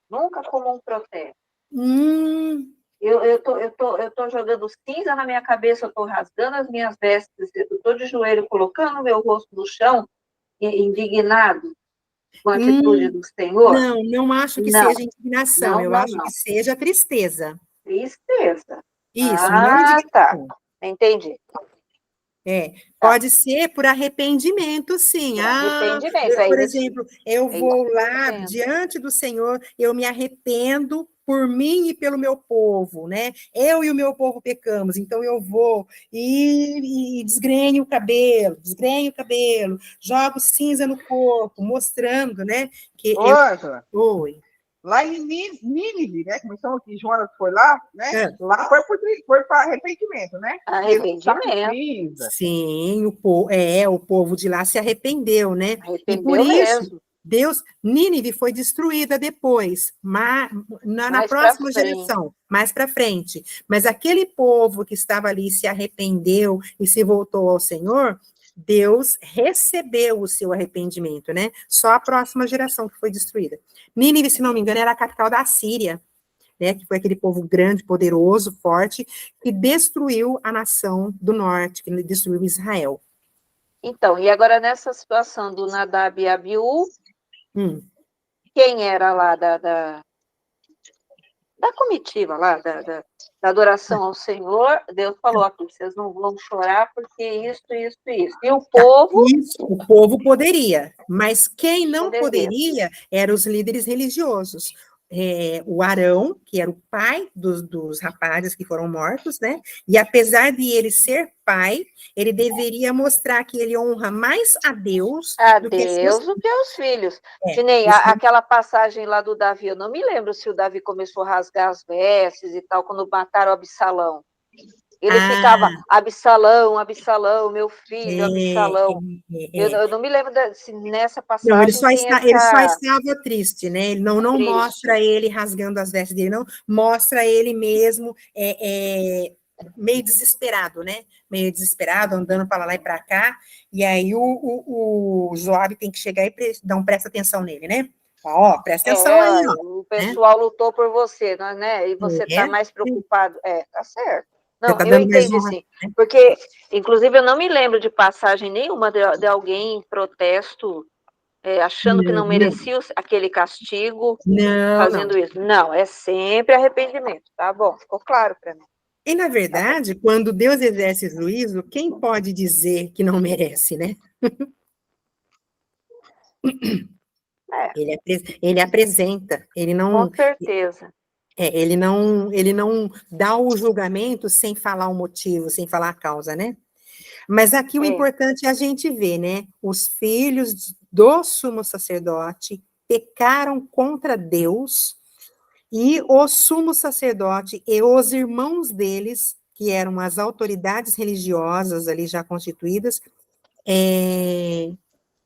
nunca como um protesto. Eu tô jogando cinza na minha cabeça, eu tô rasgando as minhas vestes, eu tô de joelho, colocando o meu rosto no chão, indignado com a atitude do Senhor. Não acho que seja indignação, eu acho que seja tristeza. Tristeza. Isso, não indignação. Tá. Entendi. Pode ser por arrependimento, sim. Arrependimento. Por exemplo, eu vou lá diante do Senhor, eu me arrependo por mim e pelo meu povo, né? Eu e o meu povo pecamos, então eu vou e desgrenho o cabelo, jogo cinza no corpo, mostrando, né? Que Oi. Lá em Nínive, né? Começou que Jonas foi lá, né? Lá foi para arrependimento, né? Arrependimento. Sim, o povo de lá se arrependeu, né? Arrependeu e por isso, mesmo. Nínive foi destruída depois, na próxima geração, mais para frente. Mas aquele povo que estava ali se arrependeu e se voltou ao Senhor, Deus recebeu o seu arrependimento, né? Só a próxima geração que foi destruída. Nínive, se não me engano, era a capital da Síria, né? Que foi aquele povo grande, poderoso, forte, que destruiu a nação do norte, que destruiu Israel. Então, e agora nessa situação do Nadab e Abiú, quem era lá da comitiva lá, da adoração ao Senhor, Deus falou aqui, vocês não vão chorar porque isso. E o povo... O povo poderia, mas quem não poderia eram os líderes religiosos. O Arão, que era o pai dos rapazes que foram mortos, né? E apesar de ele ser pai, ele deveria mostrar que ele honra mais a Deus do que os filhos. Que nem aquela passagem lá do Davi, eu não me lembro se o Davi começou a rasgar as vestes e tal, quando mataram Absalão. Ele ficava, Absalão, meu filho, Absalão. Eu não me lembro se nessa passagem... Não, ele só estava triste, né? Ele não mostra ele rasgando as vestes dele, não. Mostra ele mesmo meio desesperado, né? Meio desesperado, andando para lá e para cá. E aí o Joabe tem que chegar e dar presta atenção nele, né? Presta atenção aí, ó. O pessoal lutou por você, né? E você está mais preocupado. Tá certo. Não, eu entendi, sim. Porque, inclusive, eu não me lembro de passagem nenhuma de alguém em protesto, achando que não merecia aquele castigo, fazendo isso. Não, é sempre arrependimento, tá bom? Ficou claro para mim. E, na verdade, quando Deus exerce juízo, quem pode dizer que não merece, né? Ele apresenta, ele não... Com certeza. Ele não dá o julgamento sem falar o motivo, sem falar a causa, né? Mas aqui o importante é a gente ver, né? Os filhos do sumo sacerdote pecaram contra Deus e o sumo sacerdote e os irmãos deles, que eram as autoridades religiosas ali já constituídas,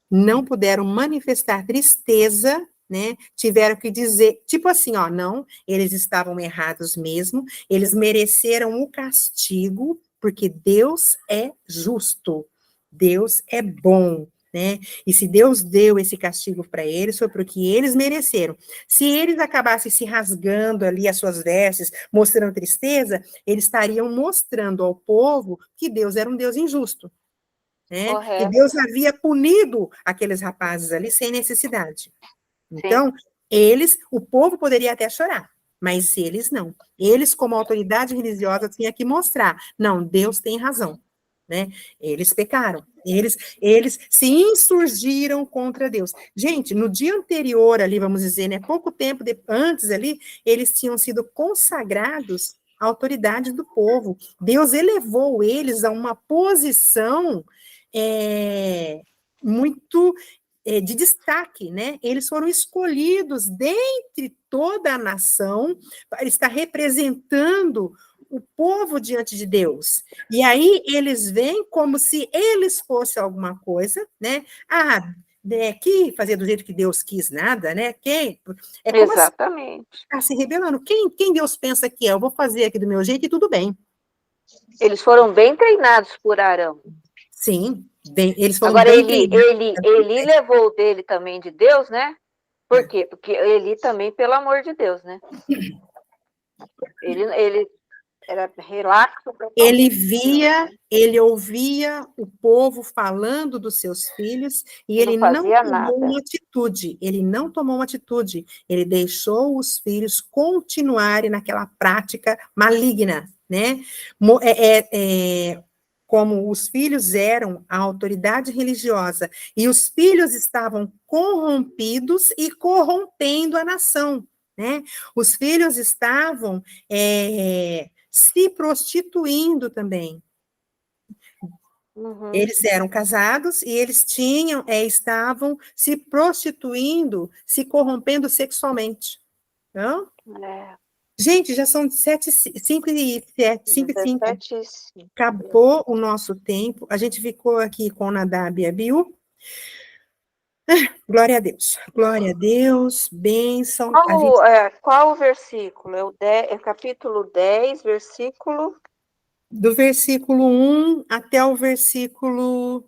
não puderam manifestar tristeza, né? Tiveram que dizer, tipo assim, não, eles estavam errados mesmo, eles mereceram o castigo, porque Deus é justo, Deus é bom, né? E se Deus deu esse castigo para eles, foi porque eles mereceram. Se eles acabassem se rasgando ali as suas vestes, mostrando tristeza, eles estariam mostrando ao povo que Deus era um Deus injusto. Né? E Deus havia punido aqueles rapazes ali sem necessidade. Então, o povo poderia até chorar, mas eles não. Eles, como autoridade religiosa, tinham que mostrar, não, Deus tem razão. né? Eles pecaram, eles se insurgiram contra Deus. Gente, no dia anterior ali, vamos dizer, né, pouco tempo antes ali, eles tinham sido consagrados à autoridade do povo. Deus elevou eles a uma posição muito de destaque, né? Eles foram escolhidos dentre toda a nação para estar representando o povo diante de Deus. E aí eles vêm como se eles fossem alguma coisa, né? Que fazer do jeito que Deus quis, nada, né? Como exatamente. Está se rebelando. Quem Deus pensa que é? Eu vou fazer aqui do meu jeito e tudo bem. Eles foram bem treinados por Arão. Sim, eles foram Agora, bem treinados. Eli levou o dele também de Deus, né? Por quê? Porque Eli também, pelo amor de Deus, né? Ele era relaxo. Ele ouvia o povo falando dos seus filhos e ele não tomou uma atitude. Ele não tomou uma atitude. Ele deixou os filhos continuarem naquela prática maligna, né? Como os filhos eram a autoridade religiosa e os filhos estavam corrompidos e corrompendo a nação, né? Os filhos estavam se prostituindo também. Uhum. Eles eram casados e eles estavam se prostituindo, se corrompendo sexualmente. Não? Gente, já são 5 e 5. Acabou o nosso tempo. A gente ficou aqui com Nadab e Abiú. Glória a Deus. Glória a Deus. Bênção. Qual o versículo? É o capítulo 10, versículo... Do versículo 1 até o versículo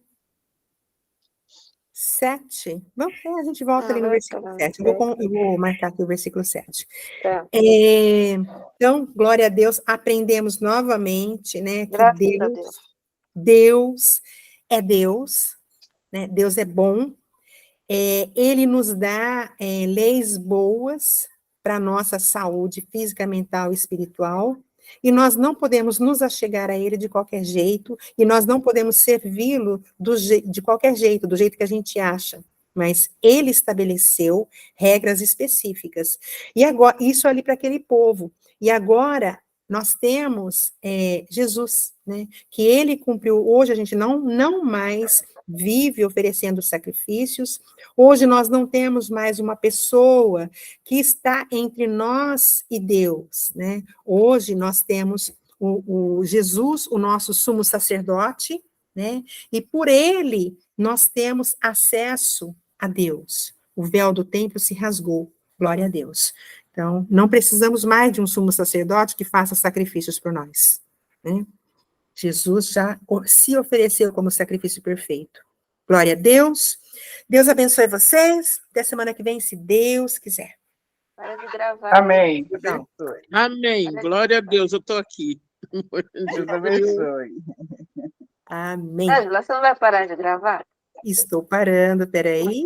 7. Bom, a gente volta ali no versículo 7. Eu vou marcar aqui o versículo 7. Então, glória a Deus, aprendemos novamente, né, que Deus é Deus, né, Deus é bom, Ele nos dá leis boas para a nossa saúde física, mental e espiritual, e nós não podemos nos achegar a Ele de qualquer jeito, e nós não podemos servi-lo de qualquer jeito, do jeito que a gente acha, mas Ele estabeleceu regras específicas. E agora, isso ali para aquele povo. E agora, nós temos Jesus, né, que Ele cumpriu. Hoje a gente não mais vive oferecendo sacrifícios. Hoje nós não temos mais uma pessoa que está entre nós e Deus, né? Hoje nós temos o Jesus, o nosso sumo sacerdote, né? E por ele nós temos acesso a Deus. O véu do templo se rasgou. Glória a Deus. Então, não precisamos mais de um sumo sacerdote que faça sacrifícios por nós, né? Jesus já se ofereceu como sacrifício perfeito. Glória a Deus. Deus abençoe vocês. Até semana que vem, se Deus quiser. Para de gravar. Amém. Amém. Glória a Deus, eu estou aqui. Deus abençoe. Amém. Angela, você não vai parar de gravar? Estou parando, peraí.